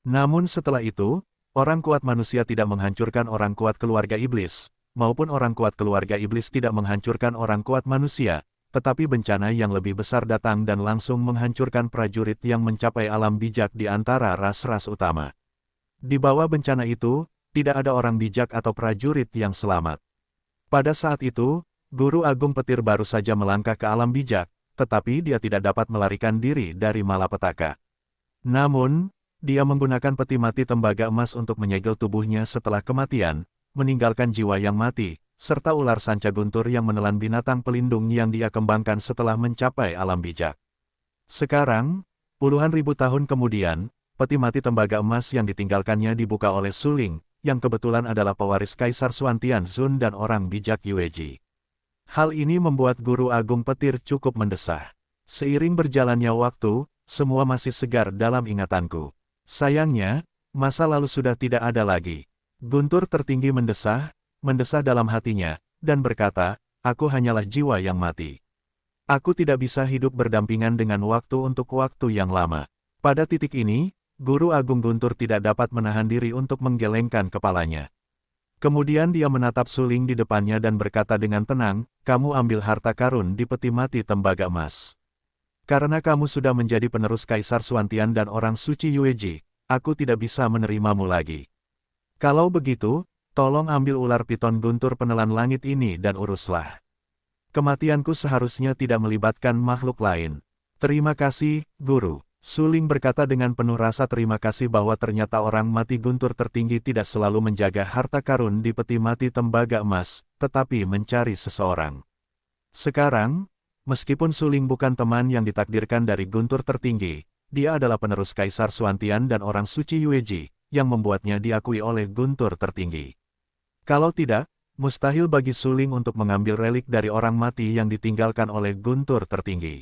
Namun setelah itu, orang kuat manusia tidak menghancurkan orang kuat keluarga Iblis, maupun orang kuat keluarga Iblis tidak menghancurkan orang kuat manusia. Tetapi bencana yang lebih besar datang dan langsung menghancurkan prajurit yang mencapai alam bijak di antara ras-ras utama. Di bawah bencana itu, tidak ada orang bijak atau prajurit yang selamat. Pada saat itu, Guru Agung Petir baru saja melangkah ke alam bijak, tetapi dia tidak dapat melarikan diri dari malapetaka. Namun, dia menggunakan peti mati tembaga emas untuk menyegel tubuhnya setelah kematian, meninggalkan jiwa yang mati, serta ular sanca guntur yang menelan binatang pelindung yang dia kembangkan setelah mencapai alam bijak. Sekarang, puluhan ribu tahun kemudian, peti mati tembaga emas yang ditinggalkannya dibuka oleh Suling, yang kebetulan adalah pewaris Kaisar Xuantian Zun dan orang bijak Yueji. Hal ini membuat Guru Agung Petir cukup mendesah. Seiring berjalannya waktu, semua masih segar dalam ingatanku. Sayangnya, masa lalu sudah tidak ada lagi. Guntur tertinggi mendesah dalam hatinya, dan berkata, aku hanyalah jiwa yang mati. Aku tidak bisa hidup berdampingan dengan waktu untuk waktu yang lama. Pada titik ini, Guru Agung Guntur tidak dapat menahan diri untuk menggelengkan kepalanya. Kemudian dia menatap Suling di depannya dan berkata dengan tenang, kamu ambil harta karun di peti mati tembaga emas. Karena kamu sudah menjadi penerus Kaisar Xuantian dan orang suci Yueji, aku tidak bisa menerimamu lagi. Kalau begitu, tolong ambil ular piton guntur penelan langit ini dan uruslah. Kematianku seharusnya tidak melibatkan makhluk lain. Terima kasih, Guru. Suling berkata dengan penuh rasa terima kasih bahwa ternyata orang mati guntur tertinggi tidak selalu menjaga harta karun di peti mati tembaga emas, tetapi mencari seseorang. Sekarang, meskipun Suling bukan teman yang ditakdirkan dari guntur tertinggi, dia adalah penerus Kaisar Xuantian dan orang suci Yueji, yang membuatnya diakui oleh guntur tertinggi. Kalau tidak, mustahil bagi Suling untuk mengambil relik dari orang mati yang ditinggalkan oleh guntur tertinggi.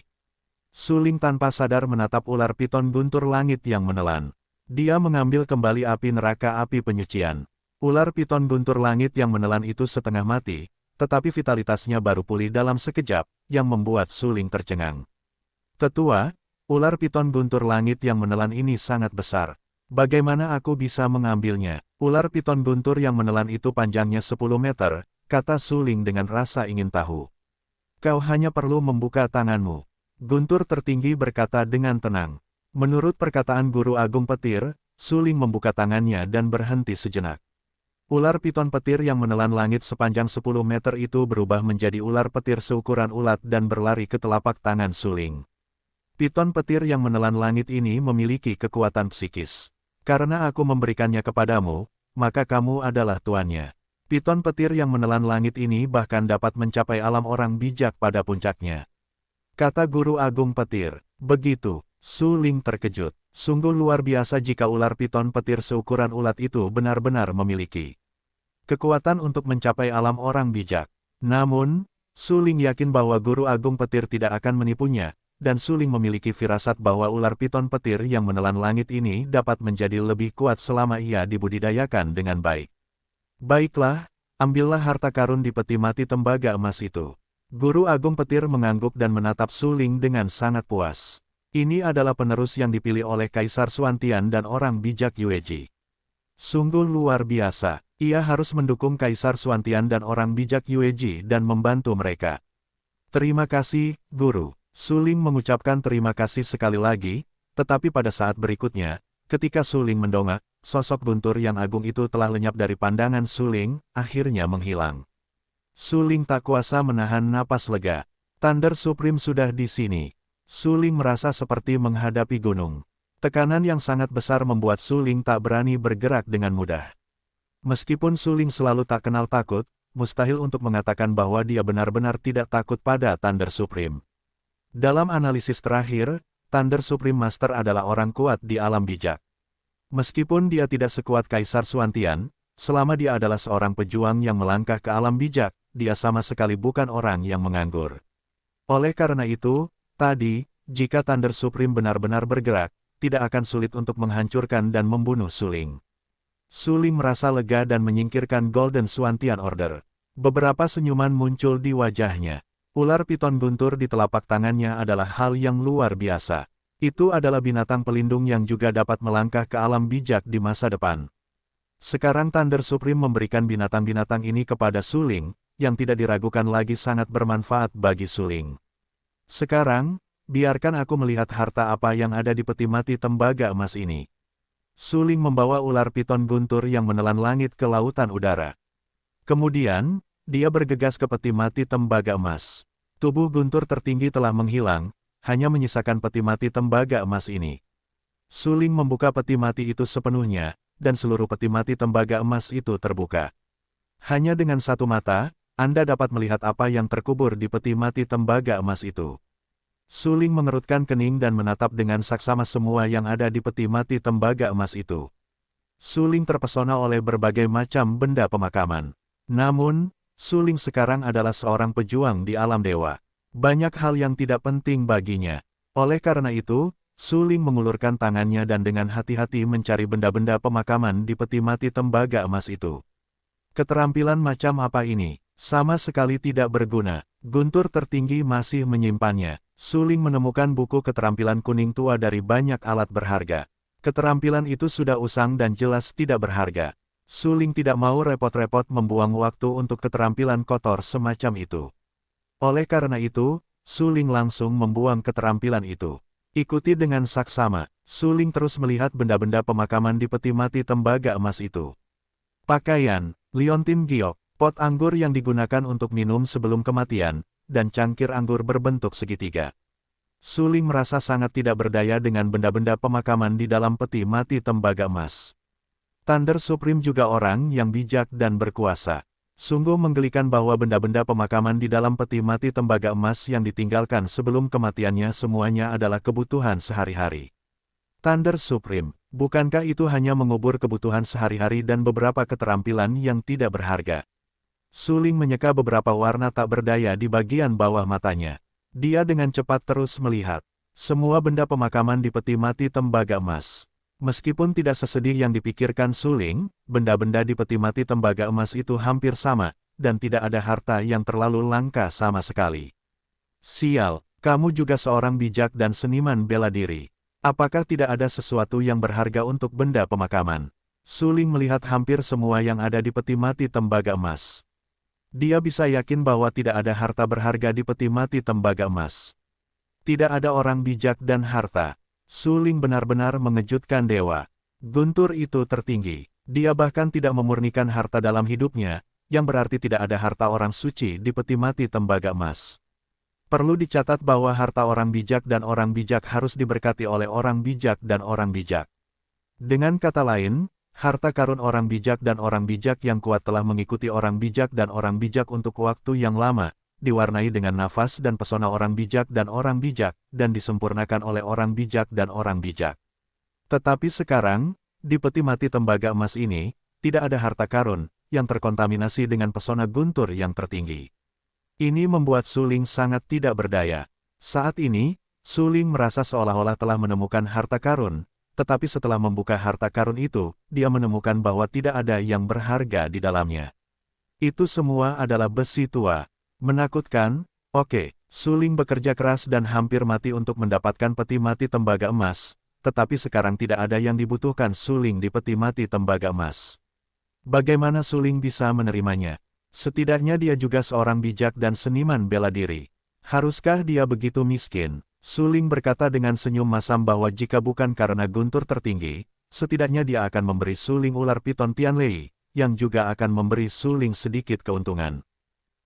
Suling tanpa sadar menatap ular piton guntur langit yang menelan. Dia mengambil kembali api neraka api penyucian. Ular piton guntur langit yang menelan itu setengah mati, tetapi vitalitasnya baru pulih dalam sekejap, yang membuat Suling tercengang. Tetua, ular piton guntur langit yang menelan ini sangat besar. Bagaimana aku bisa mengambilnya? Ular piton guntur yang menelan itu panjangnya 10 meter, kata Suling dengan rasa ingin tahu. Kau hanya perlu membuka tanganmu. Guntur tertinggi berkata dengan tenang. Menurut perkataan Guru Agung Petir, Suling membuka tangannya dan berhenti sejenak. Ular piton petir yang menelan langit sepanjang 10 meter itu berubah menjadi ular petir seukuran ulat dan berlari ke telapak tangan Suling. Piton petir yang menelan langit ini memiliki kekuatan psikis. Karena aku memberikannya kepadamu, maka kamu adalah tuannya. Piton petir yang menelan langit ini bahkan dapat mencapai alam orang bijak pada puncaknya. Kata Guru Agung Petir. Begitu, Suling terkejut. Sungguh luar biasa jika ular piton petir seukuran ulat itu benar-benar memiliki kekuatan untuk mencapai alam orang bijak. Namun, Suling yakin bahwa Guru Agung Petir tidak akan menipunya, dan Suling memiliki firasat bahwa ular piton petir yang menelan langit ini dapat menjadi lebih kuat selama ia dibudidayakan dengan baik. Baiklah, ambillah harta karun di peti mati tembaga emas itu. Guru Agung Petir mengangguk dan menatap Suling dengan sangat puas. Ini adalah penerus yang dipilih oleh Kaisar Xuantian dan orang bijak Yueji. Sungguh luar biasa, ia harus mendukung Kaisar Xuantian dan orang bijak Yueji dan membantu mereka. Terima kasih, Guru. Suling mengucapkan terima kasih sekali lagi, tetapi pada saat berikutnya, ketika Suling mendongak, sosok guntur yang agung itu telah lenyap dari pandangan Suling, akhirnya menghilang. Suling tak kuasa menahan napas lega. Thunder Supreme sudah di sini. Suling merasa seperti menghadapi gunung. Tekanan yang sangat besar membuat Suling tak berani bergerak dengan mudah. Meskipun Suling selalu tak kenal takut, mustahil untuk mengatakan bahwa dia benar-benar tidak takut pada Thunder Supreme. Dalam analisis terakhir, Thunder Supreme Master adalah orang kuat di alam bijak. Meskipun dia tidak sekuat Kaisar Xuantian, selama dia adalah seorang pejuang yang melangkah ke alam bijak, dia sama sekali bukan orang yang menganggur. Oleh karena itu, tadi, jika Thunder Supreme benar-benar bergerak, tidak akan sulit untuk menghancurkan dan membunuh Suling. Suling merasa lega dan menyingkirkan Golden Xuantian Order. Beberapa senyuman muncul di wajahnya. Ular piton guntur di telapak tangannya adalah hal yang luar biasa. Itu adalah binatang pelindung yang juga dapat melangkah ke alam bijak di masa depan. Sekarang Thunder Supreme memberikan binatang-binatang ini kepada Suling, yang tidak diragukan lagi sangat bermanfaat bagi Suling. Sekarang, biarkan aku melihat harta apa yang ada di peti mati tembaga emas ini. Suling membawa ular piton guntur yang menelan langit ke lautan udara. Kemudian, dia bergegas ke peti mati tembaga emas. Tubuh Guntur tertinggi telah menghilang, hanya menyisakan peti mati tembaga emas ini. Suling membuka peti mati itu sepenuhnya, dan seluruh peti mati tembaga emas itu terbuka. Hanya dengan satu mata, Anda dapat melihat apa yang terkubur di peti mati tembaga emas itu. Suling mengerutkan kening dan menatap dengan saksama semua yang ada di peti mati tembaga emas itu. Suling terpesona oleh berbagai macam benda pemakaman. Namun, Suling sekarang adalah seorang pejuang di alam dewa. Banyak hal yang tidak penting baginya. Oleh karena itu, Suling mengulurkan tangannya dan dengan hati-hati mencari benda-benda pemakaman di peti mati tembaga emas itu. Keterampilan macam apa ini? Sama sekali tidak berguna. Guntur tertinggi masih menyimpannya. Suling menemukan buku keterampilan kuning tua dari banyak alat berharga. Keterampilan itu sudah usang dan jelas tidak berharga. Suling tidak mau repot-repot membuang waktu untuk keterampilan kotor semacam itu. Oleh karena itu, Suling langsung membuang keterampilan itu. Ikuti dengan saksama, Suling terus melihat benda-benda pemakaman di peti mati tembaga emas itu. Pakaian, liontin giok, pot anggur yang digunakan untuk minum sebelum kematian, dan cangkir anggur berbentuk segitiga. Suling merasa sangat tidak berdaya dengan benda-benda pemakaman di dalam peti mati tembaga emas. Thunder Supreme juga orang yang bijak dan berkuasa. Sungguh menggelikan bahwa benda-benda pemakaman di dalam peti mati tembaga emas yang ditinggalkan sebelum kematiannya semuanya adalah kebutuhan sehari-hari. Thunder Supreme, bukankah itu hanya mengubur kebutuhan sehari-hari dan beberapa keterampilan yang tidak berharga? Suling menyeka beberapa warna tak berdaya di bagian bawah matanya. Dia dengan cepat terus melihat semua benda pemakaman di peti mati tembaga emas. Meskipun tidak sesedih yang dipikirkan Suling, benda-benda di peti mati tembaga emas itu hampir sama, dan tidak ada harta yang terlalu langka sama sekali. Sial, kamu juga seorang bijak dan seniman bela diri. Apakah tidak ada sesuatu yang berharga untuk benda pemakaman? Suling melihat hampir semua yang ada di peti mati tembaga emas. Dia bisa yakin bahwa tidak ada harta berharga di peti mati tembaga emas. Tidak ada orang bijak dan harta. Suling benar-benar mengejutkan dewa. Guntur itu tertinggi. Dia bahkan tidak memurnikan harta dalam hidupnya, yang berarti tidak ada harta orang suci di peti mati tembaga emas. Perlu dicatat bahwa harta orang bijak dan orang bijak harus diberkati oleh orang bijak dan orang bijak. Dengan kata lain, harta karun orang bijak dan orang bijak yang kuat telah mengikuti orang bijak dan orang bijak untuk waktu yang lama, diwarnai dengan nafas dan pesona orang bijak, dan disempurnakan oleh orang bijak dan orang bijak. Tetapi sekarang, di peti mati tembaga emas ini, tidak ada harta karun, yang terkontaminasi dengan pesona Guntur yang tertinggi. Ini membuat Suling sangat tidak berdaya. Saat ini, Suling merasa seolah-olah telah menemukan harta karun, tetapi setelah membuka harta karun itu, dia menemukan bahwa tidak ada yang berharga di dalamnya. Itu semua adalah besi tua. Menakutkan, oke, Suling bekerja keras dan hampir mati untuk mendapatkan peti mati tembaga emas, tetapi sekarang tidak ada yang dibutuhkan Suling di peti mati tembaga emas. Bagaimana Suling bisa menerimanya? Setidaknya dia juga seorang bijak dan seniman bela diri. Haruskah dia begitu miskin? Suling berkata dengan senyum masam bahwa jika bukan karena Guntur tertinggi, setidaknya dia akan memberi Suling ular piton Tianlei, yang juga akan memberi Suling sedikit keuntungan.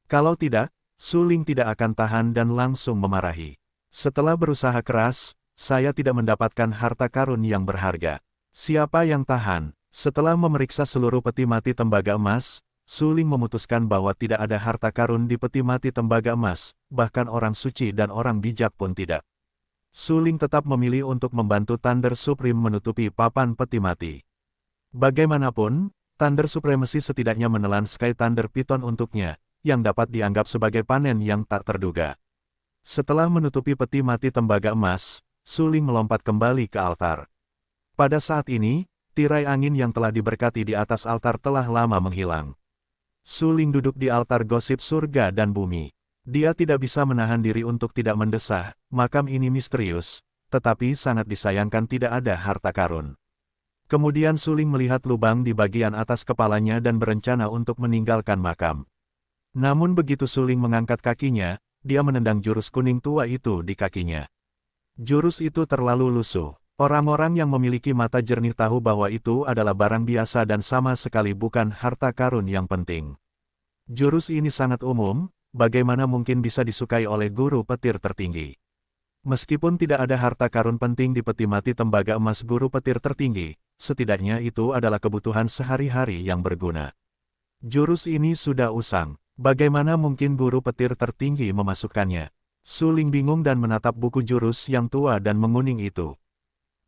Kalau tidak, Suling tidak akan tahan dan langsung memarahi. Setelah berusaha keras, saya tidak mendapatkan harta karun yang berharga. Siapa yang tahan? Setelah memeriksa seluruh peti mati tembaga emas, Suling memutuskan bahwa tidak ada harta karun di peti mati tembaga emas, bahkan orang suci dan orang bijak pun tidak. Suling tetap memilih untuk membantu Thunder Supreme menutupi papan peti mati. Bagaimanapun, Thunder Supremacy setidaknya menelan Sky Thunder Piton untuknya, yang dapat dianggap sebagai panen yang tak terduga. Setelah menutupi peti mati tembaga emas, Suling melompat kembali ke altar. Pada saat ini, tirai angin yang telah diberkati di atas altar telah lama menghilang. Suling duduk di altar gosip surga dan bumi. Dia tidak bisa menahan diri untuk tidak mendesah, makam ini misterius, tetapi sangat disayangkan tidak ada harta karun. Kemudian Suling melihat lubang di bagian atas kepalanya dan berencana untuk meninggalkan makam. Namun begitu Suling mengangkat kakinya, dia menendang jurus kuning tua itu di kakinya. Jurus itu terlalu lusuh. Orang-orang yang memiliki mata jernih tahu bahwa itu adalah barang biasa dan sama sekali bukan harta karun yang penting. Jurus ini sangat umum, bagaimana mungkin bisa disukai oleh guru petir tertinggi? Meskipun tidak ada harta karun penting di peti mati tembaga emas guru petir tertinggi, setidaknya itu adalah kebutuhan sehari-hari yang berguna. Jurus ini sudah usang, bagaimana mungkin guru petir tertinggi memasukkannya? Su Ling bingung dan menatap buku jurus yang tua dan menguning itu.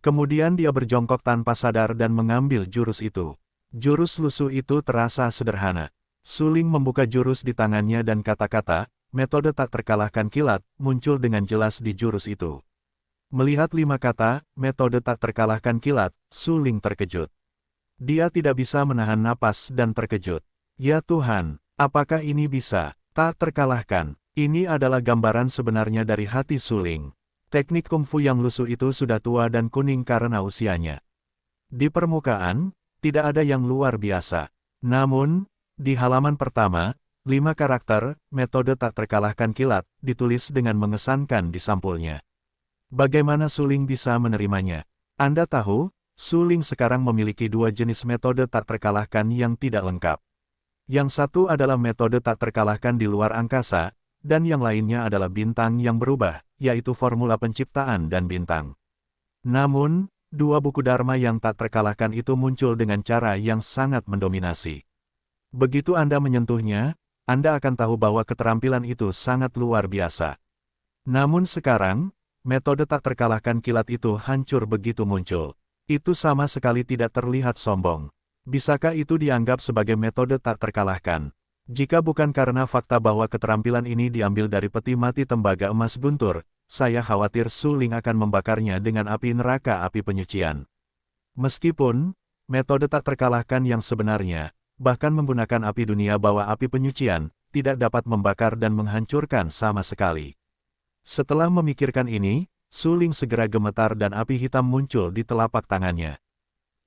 Kemudian dia berjongkok tanpa sadar dan mengambil jurus itu. Jurus lusuh itu terasa sederhana. Su Ling membuka jurus di tangannya dan kata-kata, metode tak terkalahkan kilat, muncul dengan jelas di jurus itu. Melihat 5 kata, metode tak terkalahkan kilat, Su Ling terkejut. Dia tidak bisa menahan napas dan terkejut. Ya Tuhan, apakah ini bisa? Tak terkalahkan. Ini adalah gambaran sebenarnya dari hati Su Ling. Teknik kungfu yang lusuh itu sudah tua dan kuning karena usianya. Di permukaan, tidak ada yang luar biasa. Namun, di halaman pertama, 5 karakter, metode tak terkalahkan kilat, ditulis dengan mengesankan di sampulnya. Bagaimana Su Ling bisa menerimanya? Anda tahu, Su Ling sekarang memiliki 2 jenis metode tak terkalahkan yang tidak lengkap. Yang satu adalah metode tak terkalahkan di luar angkasa, dan yang lainnya adalah bintang yang berubah, yaitu formula penciptaan dan bintang. Namun, 2 buku Dharma yang tak terkalahkan itu muncul dengan cara yang sangat mendominasi. Begitu Anda menyentuhnya, Anda akan tahu bahwa keterampilan itu sangat luar biasa. Namun sekarang, metode tak terkalahkan kilat itu hancur begitu muncul. Itu sama sekali tidak terlihat sombong. Bisakah itu dianggap sebagai metode tak terkalahkan? Jika bukan karena fakta bahwa keterampilan ini diambil dari peti mati tembaga emas guntur, saya khawatir Su Ling akan membakarnya dengan api neraka api penyucian. Meskipun, metode tak terkalahkan yang sebenarnya, bahkan menggunakan api dunia bawah api penyucian, tidak dapat membakar dan menghancurkan sama sekali. Setelah memikirkan ini, Su Ling segera gemetar dan api hitam muncul di telapak tangannya.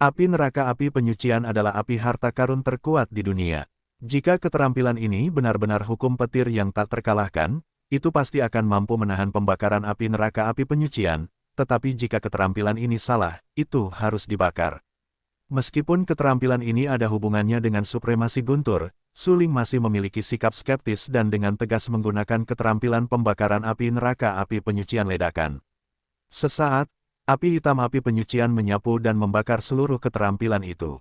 Api neraka api penyucian adalah api harta karun terkuat di dunia. Jika keterampilan ini benar-benar hukum petir yang tak terkalahkan, itu pasti akan mampu menahan pembakaran api neraka api penyucian, tetapi jika keterampilan ini salah, itu harus dibakar. Meskipun keterampilan ini ada hubungannya dengan supremasi guntur, Su Ling masih memiliki sikap skeptis dan dengan tegas menggunakan keterampilan pembakaran api neraka api penyucian ledakan. Sesaat, api hitam api penyucian menyapu dan membakar seluruh keterampilan itu.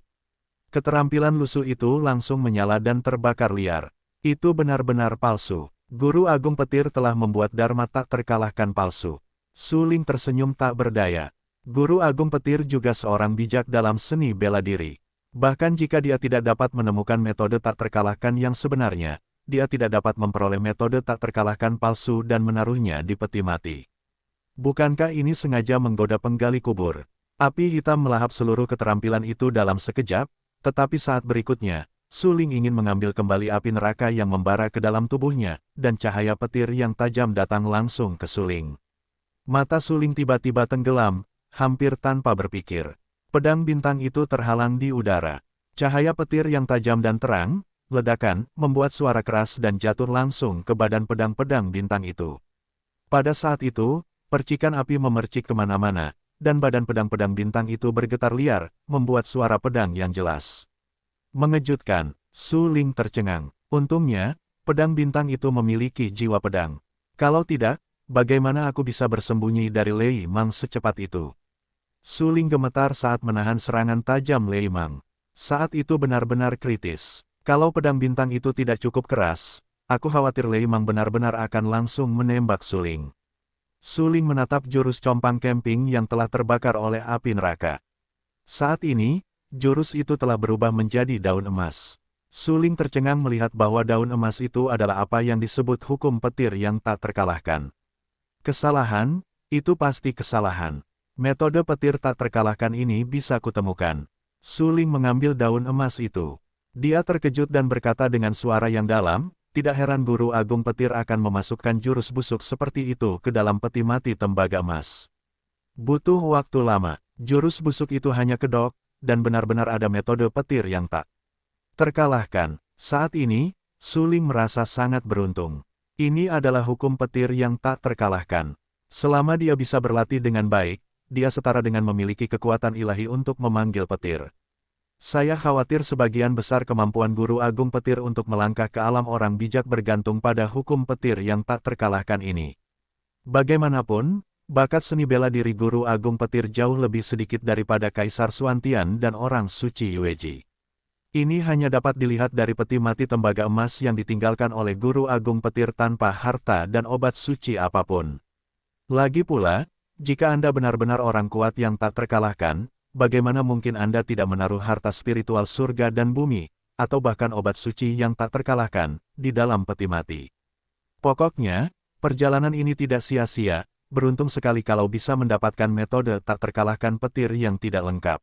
Keterampilan lusuh itu langsung menyala dan terbakar liar. Itu benar-benar palsu. Guru Agung Petir telah membuat Dharma tak terkalahkan palsu. Su Ling tersenyum tak berdaya. Guru Agung Petir juga seorang bijak dalam seni bela diri. Bahkan jika dia tidak dapat menemukan metode tak terkalahkan yang sebenarnya, dia tidak dapat memperoleh metode tak terkalahkan palsu dan menaruhnya di peti mati. Bukankah ini sengaja menggoda penggali kubur? Api hitam melahap seluruh keterampilan itu dalam sekejap, tetapi saat berikutnya, Su Ling ingin mengambil kembali api neraka yang membara ke dalam tubuhnya, dan cahaya petir yang tajam datang langsung ke Su Ling. Mata Su Ling tiba-tiba tenggelam, hampir tanpa berpikir. Pedang bintang itu terhalang di udara. Cahaya petir yang tajam dan terang, ledakan, membuat suara keras dan jatuh langsung ke badan pedang-pedang bintang itu. Pada saat itu, percikan api memercik kemana-mana, dan badan pedang-pedang bintang itu bergetar liar, membuat suara pedang yang jelas. Mengejutkan, Su Ling tercengang. Untungnya, pedang bintang itu memiliki jiwa pedang. Kalau tidak, bagaimana aku bisa bersembunyi dari Lei Mang secepat itu? Su Ling gemetar saat menahan serangan tajam Lei Mang. Saat itu benar-benar kritis. Kalau pedang bintang itu tidak cukup keras, aku khawatir Lei Mang benar-benar akan langsung menembak Su Ling. Su Ling menatap jurus compang camping yang telah terbakar oleh api neraka. Saat ini, jurus itu telah berubah menjadi daun emas. Su Ling tercengang melihat bahwa daun emas itu adalah apa yang disebut hukum petir yang tak terkalahkan. Kesalahan, itu pasti kesalahan. Metode petir tak terkalahkan ini bisa kutemukan. Su Ling mengambil daun emas itu. Dia terkejut dan berkata dengan suara yang dalam, tidak heran Guru Agung Petir akan memasukkan jurus busuk seperti itu ke dalam peti mati tembaga emas. Butuh waktu lama, jurus busuk itu hanya kedok, dan benar-benar ada metode petir yang tak terkalahkan. Saat ini, Su Ling merasa sangat beruntung. Ini adalah hukum petir yang tak terkalahkan. Selama dia bisa berlatih dengan baik, dia setara dengan memiliki kekuatan ilahi untuk memanggil petir. Saya khawatir sebagian besar kemampuan Guru Agung Petir untuk melangkah ke alam orang bijak bergantung pada hukum petir yang tak terkalahkan ini. Bagaimanapun, bakat seni bela diri Guru Agung Petir jauh lebih sedikit daripada Kaisar Xuantian dan orang suci Yueji. Ini hanya dapat dilihat dari peti mati tembaga emas yang ditinggalkan oleh Guru Agung Petir tanpa harta dan obat suci apapun. Lagi pula, jika Anda benar-benar orang kuat yang tak terkalahkan, bagaimana mungkin Anda tidak menaruh harta spiritual surga dan bumi, atau bahkan obat suci yang tak terkalahkan, di dalam peti mati? Pokoknya, perjalanan ini tidak sia-sia, beruntung sekali kalau bisa mendapatkan metode tak terkalahkan petir yang tidak lengkap.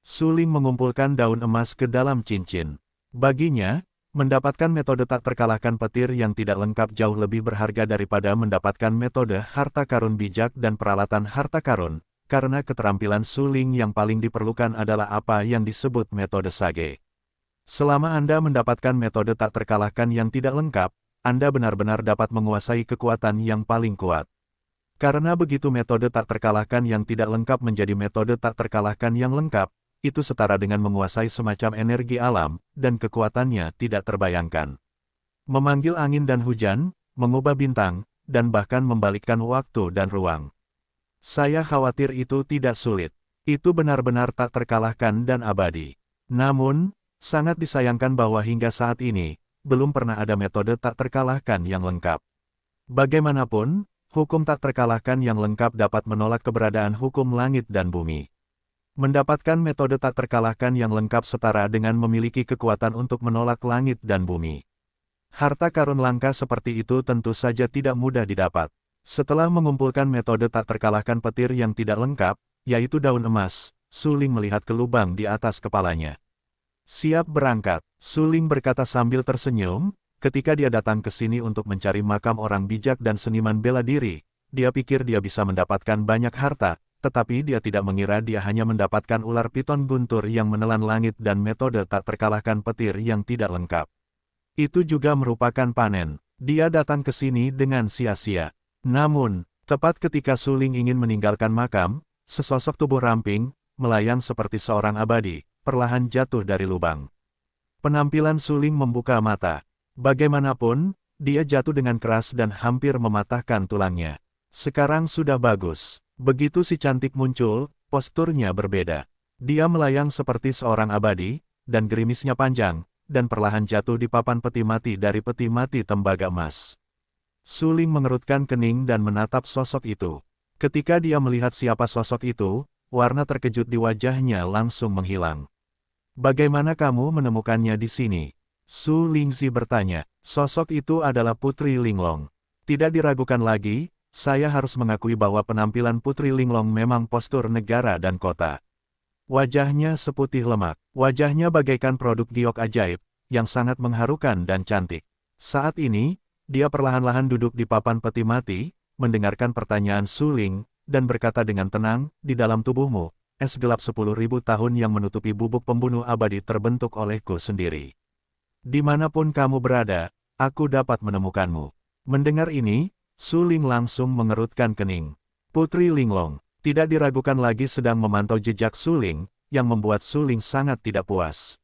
Su Ling mengumpulkan daun emas ke dalam cincin. Baginya, mendapatkan metode tak terkalahkan petir yang tidak lengkap jauh lebih berharga daripada mendapatkan metode harta karun bijak dan peralatan harta karun, karena keterampilan Su Ling yang paling diperlukan adalah apa yang disebut metode Sage. Selama Anda mendapatkan metode tak terkalahkan yang tidak lengkap, Anda benar-benar dapat menguasai kekuatan yang paling kuat. Karena begitu metode tak terkalahkan yang tidak lengkap menjadi metode tak terkalahkan yang lengkap, itu setara dengan menguasai semacam energi alam, dan kekuatannya tidak terbayangkan. Memanggil angin dan hujan, mengubah bintang, dan bahkan membalikkan waktu dan ruang. Saya khawatir itu tidak sulit. Itu benar-benar tak terkalahkan dan abadi. Namun, sangat disayangkan bahwa hingga saat ini, belum pernah ada metode tak terkalahkan yang lengkap. Bagaimanapun, hukum tak terkalahkan yang lengkap dapat menolak keberadaan hukum langit dan bumi. Mendapatkan metode tak terkalahkan yang lengkap setara dengan memiliki kekuatan untuk menolak langit dan bumi. Harta karun langka seperti itu tentu saja tidak mudah didapat. Setelah mengumpulkan metode tak terkalahkan petir yang tidak lengkap, yaitu daun emas, Su Ling melihat ke lubang di atas kepalanya. Siap berangkat, Su Ling berkata sambil tersenyum, ketika dia datang ke sini untuk mencari makam orang bijak dan seniman bela diri, dia pikir dia bisa mendapatkan banyak harta, tetapi dia tidak mengira dia hanya mendapatkan ular piton guntur yang menelan langit dan metode tak terkalahkan petir yang tidak lengkap. Itu juga merupakan panen. Dia datang ke sini dengan sia-sia. Namun, tepat ketika Su Ling ingin meninggalkan makam, sesosok tubuh ramping, melayang seperti seorang abadi, perlahan jatuh dari lubang. Penampilan Su Ling membuka mata. Bagaimanapun, dia jatuh dengan keras dan hampir mematahkan tulangnya. Sekarang sudah bagus. Begitu si cantik muncul, posturnya berbeda. Dia melayang seperti seorang abadi, dan gerimisnya panjang, dan perlahan jatuh di papan peti mati dari peti mati tembaga emas. Su Ling mengerutkan kening dan menatap sosok itu. Ketika dia melihat siapa sosok itu, warna terkejut di wajahnya langsung menghilang. Bagaimana kamu menemukannya di sini? Su Lingzi bertanya. Sosok itu adalah Putri Linglong. Tidak diragukan lagi, saya harus mengakui bahwa penampilan Putri Linglong memang postur negara dan kota. Wajahnya seputih lemak. Wajahnya bagaikan produk giok ajaib, yang sangat mengharukan dan cantik. Saat ini, dia perlahan-lahan duduk di papan peti mati, mendengarkan pertanyaan Su Ling, dan berkata dengan tenang, di dalam tubuhmu, es gelap 10.000 tahun yang menutupi bubuk pembunuh abadi terbentuk olehku sendiri. Dimanapun kamu berada, aku dapat menemukanmu. Mendengar ini, Su Ling langsung mengerutkan kening. Putri Linglong, tidak diragukan lagi sedang memantau jejak Su Ling, yang membuat Su Ling sangat tidak puas.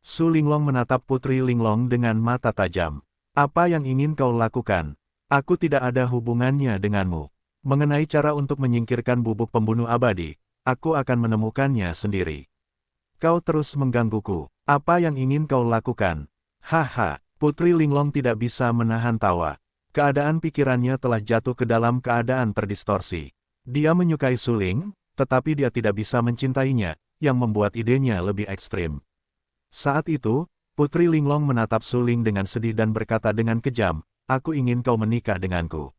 Su Linglong menatap Putri Linglong dengan mata tajam. Apa yang ingin kau lakukan? Aku tidak ada hubungannya denganmu. Mengenai cara untuk menyingkirkan bubuk pembunuh abadi, aku akan menemukannya sendiri. Kau terus menggangguku. Apa yang ingin kau lakukan? Haha, Putri Linglong tidak bisa menahan tawa. Keadaan pikirannya telah jatuh ke dalam keadaan terdistorsi. Dia menyukai Su Ling, tetapi dia tidak bisa mencintainya, yang membuat idenya lebih ekstrim. Saat itu, Putri Linglong menatap Su Ling dengan sedih dan berkata dengan kejam, aku ingin kau menikah denganku.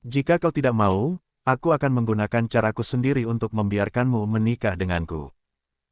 Jika kau tidak mau, aku akan menggunakan caraku sendiri untuk membiarkanmu menikah denganku.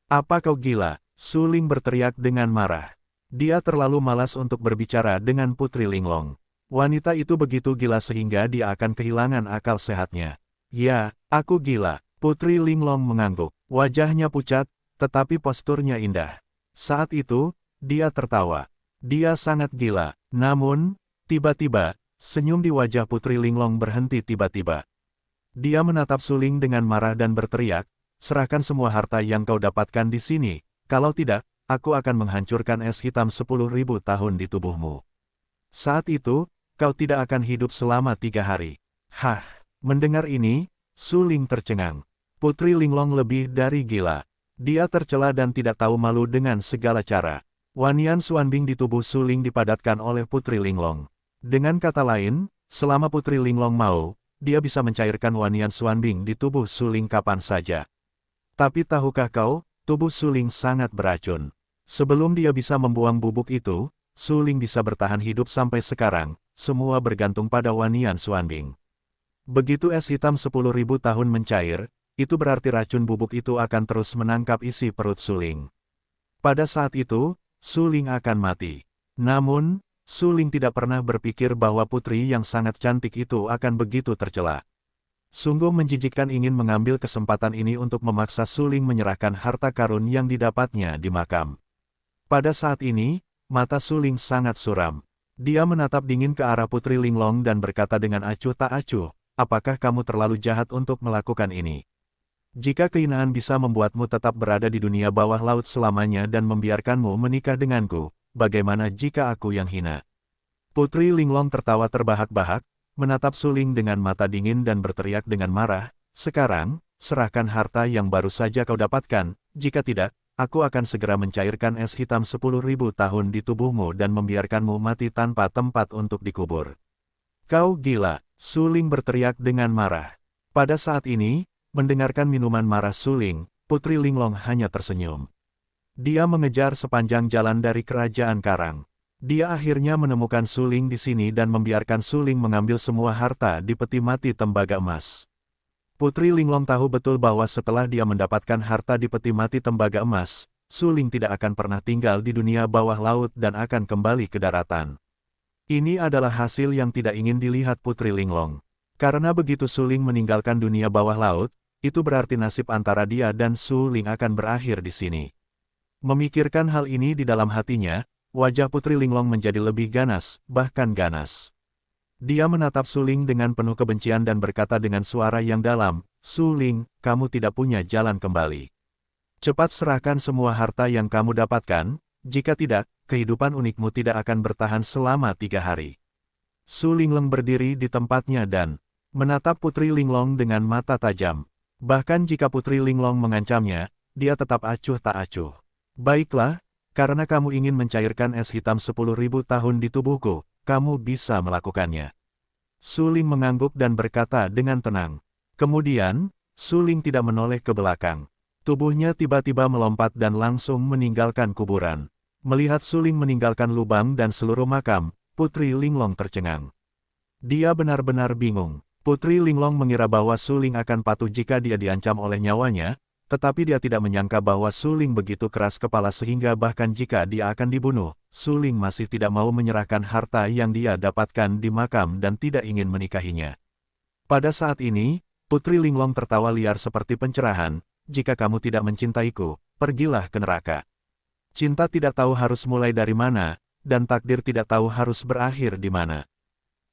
Apa kau gila? Su Ling berteriak dengan marah. Dia terlalu malas untuk berbicara dengan Putri Linglong. Wanita itu begitu gila sehingga dia akan kehilangan akal sehatnya. Ya, aku gila. Putri Linglong mengangguk. Wajahnya pucat, tetapi posturnya indah. Saat itu, dia tertawa. Dia sangat gila. Namun, tiba-tiba, senyum di wajah Putri Linglong berhenti tiba-tiba. Dia menatap Su Ling dengan marah dan berteriak, serahkan semua harta yang kau dapatkan di sini, Kalau tidak, aku akan menghancurkan es hitam 10.000 tahun di tubuhmu. Saat itu, kau tidak akan hidup selama 3 hari. Hah, mendengar ini, Su Ling tercengang. Putri Linglong lebih dari gila. Dia tercela dan tidak tahu malu dengan segala cara. Wanian Xuanbing di tubuh Su Ling dipadatkan oleh Putri Linglong. Dengan kata lain, selama Putri Linglong mau, dia bisa mencairkan Wanian Xuanbing di tubuh Su Ling kapan saja. Tapi tahukah kau, tubuh Su Ling sangat beracun. Sebelum dia bisa membuang bubuk itu, Su Ling bisa bertahan hidup sampai sekarang, semua bergantung pada Wanian Xuanbing. Begitu es hitam 10.000 tahun mencair, itu berarti racun bubuk itu akan terus menangkap isi perut Su Ling. Pada saat itu, Su Ling akan mati. Namun, Su Ling tidak pernah berpikir bahwa putri yang sangat cantik itu akan begitu tercela. Sungguh menjijikkan ingin mengambil kesempatan ini untuk memaksa Su Ling menyerahkan harta karun yang didapatnya di makam. Pada saat ini, mata Su Ling sangat suram. Dia menatap dingin ke arah Putri Linglong dan berkata dengan acuh tak acuh, apakah kamu terlalu jahat untuk melakukan ini? Jika kehinaan bisa membuatmu tetap berada di dunia bawah laut selamanya dan membiarkanmu menikah denganku, bagaimana jika aku yang hina? Putri Linglong tertawa terbahak-bahak, menatap Su Ling dengan mata dingin dan berteriak dengan marah, sekarang, serahkan harta yang baru saja kau dapatkan, jika tidak, aku akan segera mencairkan es hitam 10.000 tahun di tubuhmu dan membiarkanmu mati tanpa tempat untuk dikubur. Kau gila, Su Ling berteriak dengan marah. Pada saat ini, mendengarkan minuman marah Su Ling, Putri Linglong hanya tersenyum. Dia mengejar sepanjang jalan dari kerajaan Karang. Dia akhirnya menemukan Su Ling di sini dan membiarkan Su Ling mengambil semua harta di peti mati tembaga emas. Putri Linglong tahu betul bahwa setelah dia mendapatkan harta di peti mati tembaga emas, Su Ling tidak akan pernah tinggal di dunia bawah laut dan akan kembali ke daratan. Ini adalah hasil yang tidak ingin dilihat Putri Linglong. Karena begitu Su Ling meninggalkan dunia bawah laut, itu berarti nasib antara dia dan Su Ling akan berakhir di sini. Memikirkan hal ini di dalam hatinya, wajah Putri Linglong menjadi lebih ganas, bahkan ganas. Dia menatap Su Ling dengan penuh kebencian dan berkata dengan suara yang dalam, Su Ling, kamu tidak punya jalan kembali. Cepat serahkan semua harta yang kamu dapatkan, jika tidak, kehidupan unikmu tidak akan bertahan selama 3 hari. Su Linglong berdiri di tempatnya dan menatap Putri Linglong dengan mata tajam. Bahkan jika Putri Linglong mengancamnya, dia tetap acuh tak acuh. Baiklah, karena kamu ingin mencairkan es hitam 10.000 tahun di tubuhku, kamu bisa melakukannya. Su Ling mengangguk dan berkata dengan tenang. Kemudian, Su Ling tidak menoleh ke belakang. Tubuhnya tiba-tiba melompat dan langsung meninggalkan kuburan. Melihat Su Ling meninggalkan lubang dan seluruh makam, Putri Linglong tercengang. Dia benar-benar bingung. Putri Linglong mengira bahwa Su Ling akan patuh jika dia diancam oleh nyawanya, tetapi dia tidak menyangka bahwa Su Ling begitu keras kepala sehingga bahkan jika dia akan dibunuh, Su Ling masih tidak mau menyerahkan harta yang dia dapatkan di makam dan tidak ingin menikahinya. Pada saat ini, Putri Linglong tertawa liar seperti pencerahan, jika kamu tidak mencintaiku, pergilah ke neraka. Cinta tidak tahu harus mulai dari mana, dan takdir tidak tahu harus berakhir di mana.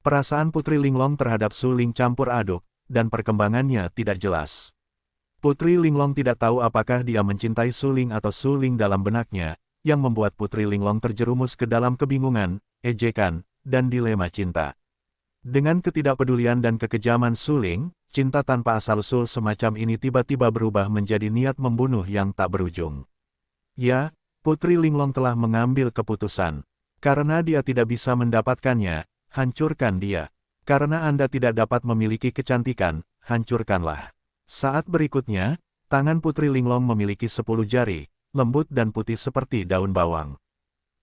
Perasaan Putri Linglong terhadap Su Ling campur aduk, dan perkembangannya tidak jelas. Putri Linglong tidak tahu apakah dia mencintai Su Ling atau Su Ling dalam benaknya, yang membuat Putri Linglong terjerumus ke dalam kebingungan, ejekan, dan dilema cinta. Dengan ketidakpedulian dan kekejaman Su Ling, cinta tanpa asal-usul semacam ini tiba-tiba berubah menjadi niat membunuh yang tak berujung. Ya, Putri Linglong telah mengambil keputusan. Karena dia tidak bisa mendapatkannya, hancurkan dia. Karena Anda tidak dapat memiliki kecantikan, hancurkanlah. Saat berikutnya, tangan Putri Linglong memiliki 10 jari, lembut dan putih seperti daun bawang.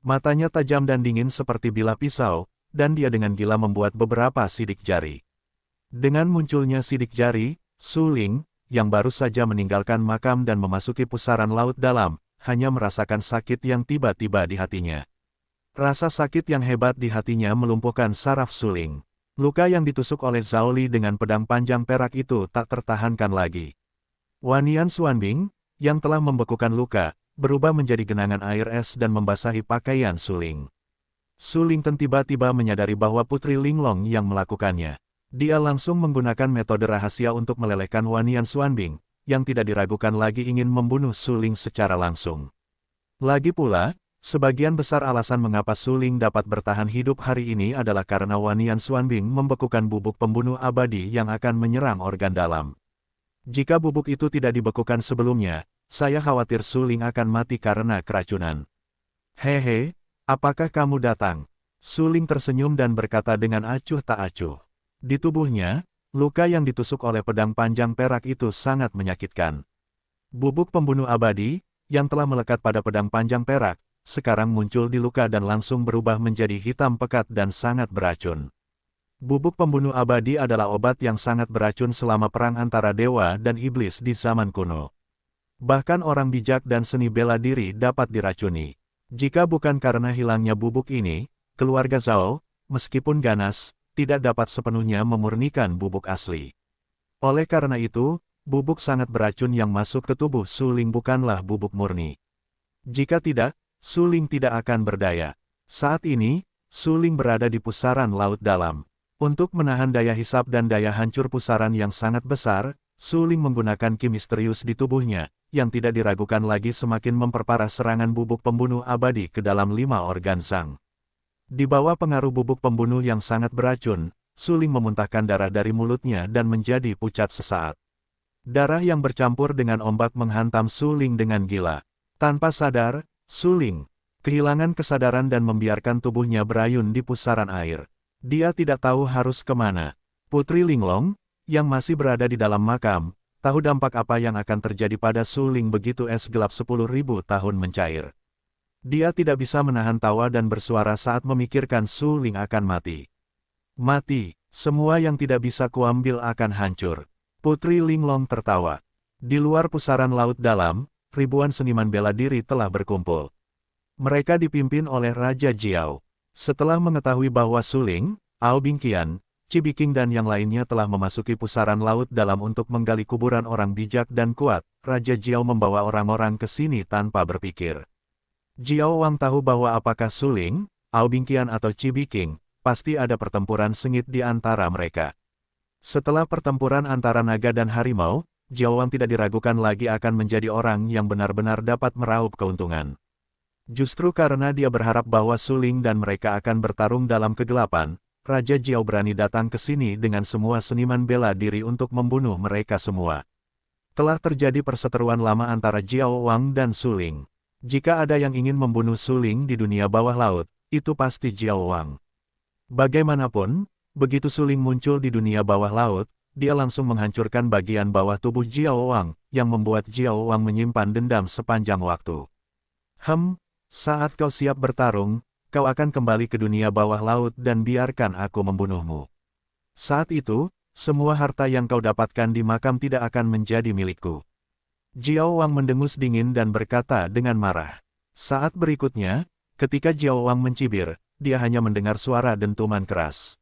Matanya tajam dan dingin seperti bilah pisau, dan dia dengan gila membuat beberapa sidik jari. Dengan munculnya sidik jari, Su Ling, yang baru saja meninggalkan makam dan memasuki pusaran laut dalam, hanya merasakan sakit yang tiba-tiba di hatinya. Rasa sakit yang hebat di hatinya melumpuhkan saraf Su Ling. Luka yang ditusuk oleh Zhao Li dengan pedang panjang perak itu tak tertahankan lagi. Wanian Xuanbing, yang telah membekukan luka, berubah menjadi genangan air es dan membasahi pakaian Su Ling. Su Ling tiba-tiba menyadari bahwa Putri Linglong yang melakukannya. Dia langsung menggunakan metode rahasia untuk melelehkan Wanian Xuanbing, yang tidak diragukan lagi ingin membunuh Su Ling secara langsung. Lagi pula, sebagian besar alasan mengapa Suling dapat bertahan hidup hari ini adalah karena Wanian Xuanbing membekukan bubuk pembunuh abadi yang akan menyerang organ dalam. Jika bubuk itu tidak dibekukan sebelumnya, saya khawatir Suling akan mati karena keracunan. Hehe, apakah kamu datang? Suling tersenyum dan berkata dengan acuh tak acuh. Di tubuhnya, luka yang ditusuk oleh pedang panjang perak itu sangat menyakitkan. Bubuk pembunuh abadi, yang telah melekat pada pedang panjang perak, sekarang muncul di luka dan langsung berubah menjadi hitam pekat dan sangat beracun. Bubuk pembunuh abadi adalah obat yang sangat beracun selama perang antara dewa dan iblis di zaman kuno. Bahkan orang bijak dan seni bela diri dapat diracuni. Jika bukan karena hilangnya bubuk ini, keluarga Zhao, meskipun ganas, tidak dapat sepenuhnya memurnikan bubuk asli. Oleh karena itu, bubuk sangat beracun yang masuk ke tubuh Suling bukanlah bubuk murni. Jika tidak, Suling tidak akan berdaya. Saat ini, Suling berada di pusaran laut dalam. Untuk menahan daya hisap dan daya hancur pusaran yang sangat besar, Suling menggunakan ki misterius di tubuhnya, yang tidak diragukan lagi semakin memperparah serangan bubuk pembunuh abadi ke dalam 5 organ Zhang. Di bawah pengaruh bubuk pembunuh yang sangat beracun, Suling memuntahkan darah dari mulutnya dan menjadi pucat sesaat. Darah yang bercampur dengan ombak menghantam Suling dengan gila. Tanpa sadar, Suling kehilangan kesadaran dan membiarkan tubuhnya berayun di pusaran air. Dia tidak tahu harus kemana. Putri Linglong, yang masih berada di dalam makam, tahu dampak apa yang akan terjadi pada Suling begitu es gelap 10.000 tahun mencair. Dia tidak bisa menahan tawa dan bersuara saat memikirkan Suling akan mati. Mati, semua yang tidak bisa kuambil akan hancur. Putri Linglong tertawa. Di luar pusaran laut dalam, ribuan seniman bela diri telah berkumpul. Mereka dipimpin oleh Raja Jiao. Setelah mengetahui bahwa Suling, Ao Bingqian, Qi Biqing dan yang lainnya telah memasuki pusaran laut dalam untuk menggali kuburan orang bijak dan kuat, Raja Jiao membawa orang-orang ke sini tanpa berpikir. Jiao Wang tahu bahwa apakah Suling, Ao Bingqian atau Qi Biqing, pasti ada pertempuran sengit di antara mereka. Setelah pertempuran antara naga dan harimau, Jiao Wang tidak diragukan lagi akan menjadi orang yang benar-benar dapat meraup keuntungan. Justru karena dia berharap bahwa Suling dan mereka akan bertarung dalam kegelapan, Raja Jiao berani datang ke sini dengan semua seniman bela diri untuk membunuh mereka semua. Telah terjadi perseteruan lama antara Jiao Wang dan Suling. Jika ada yang ingin membunuh Suling di dunia bawah laut, itu pasti Jiao Wang. Bagaimanapun, begitu Suling muncul di dunia bawah laut, dia langsung menghancurkan bagian bawah tubuh Jiao Wang, yang membuat Jiao Wang menyimpan dendam sepanjang waktu. Saat kau siap bertarung, kau akan kembali ke dunia bawah laut dan biarkan aku membunuhmu. Saat itu, semua harta yang kau dapatkan di makam tidak akan menjadi milikku. Jiao Wang mendengus dingin dan berkata dengan marah. Saat berikutnya, ketika Jiao Wang mencibir, dia hanya mendengar suara dentuman keras.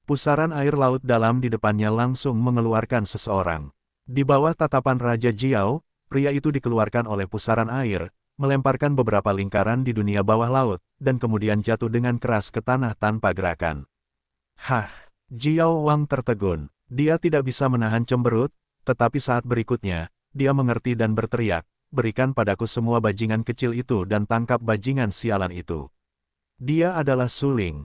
Pusaran air laut dalam di depannya langsung mengeluarkan seseorang. Di bawah tatapan Raja Jiao, pria itu dikeluarkan oleh pusaran air, melemparkan beberapa lingkaran di dunia bawah laut, dan kemudian jatuh dengan keras ke tanah tanpa gerakan. Jiao Wang tertegun. Dia tidak bisa menahan cemberut, tetapi saat berikutnya, dia mengerti dan berteriak, berikan padaku semua bajingan kecil itu dan tangkap bajingan sialan itu. Dia adalah Suling.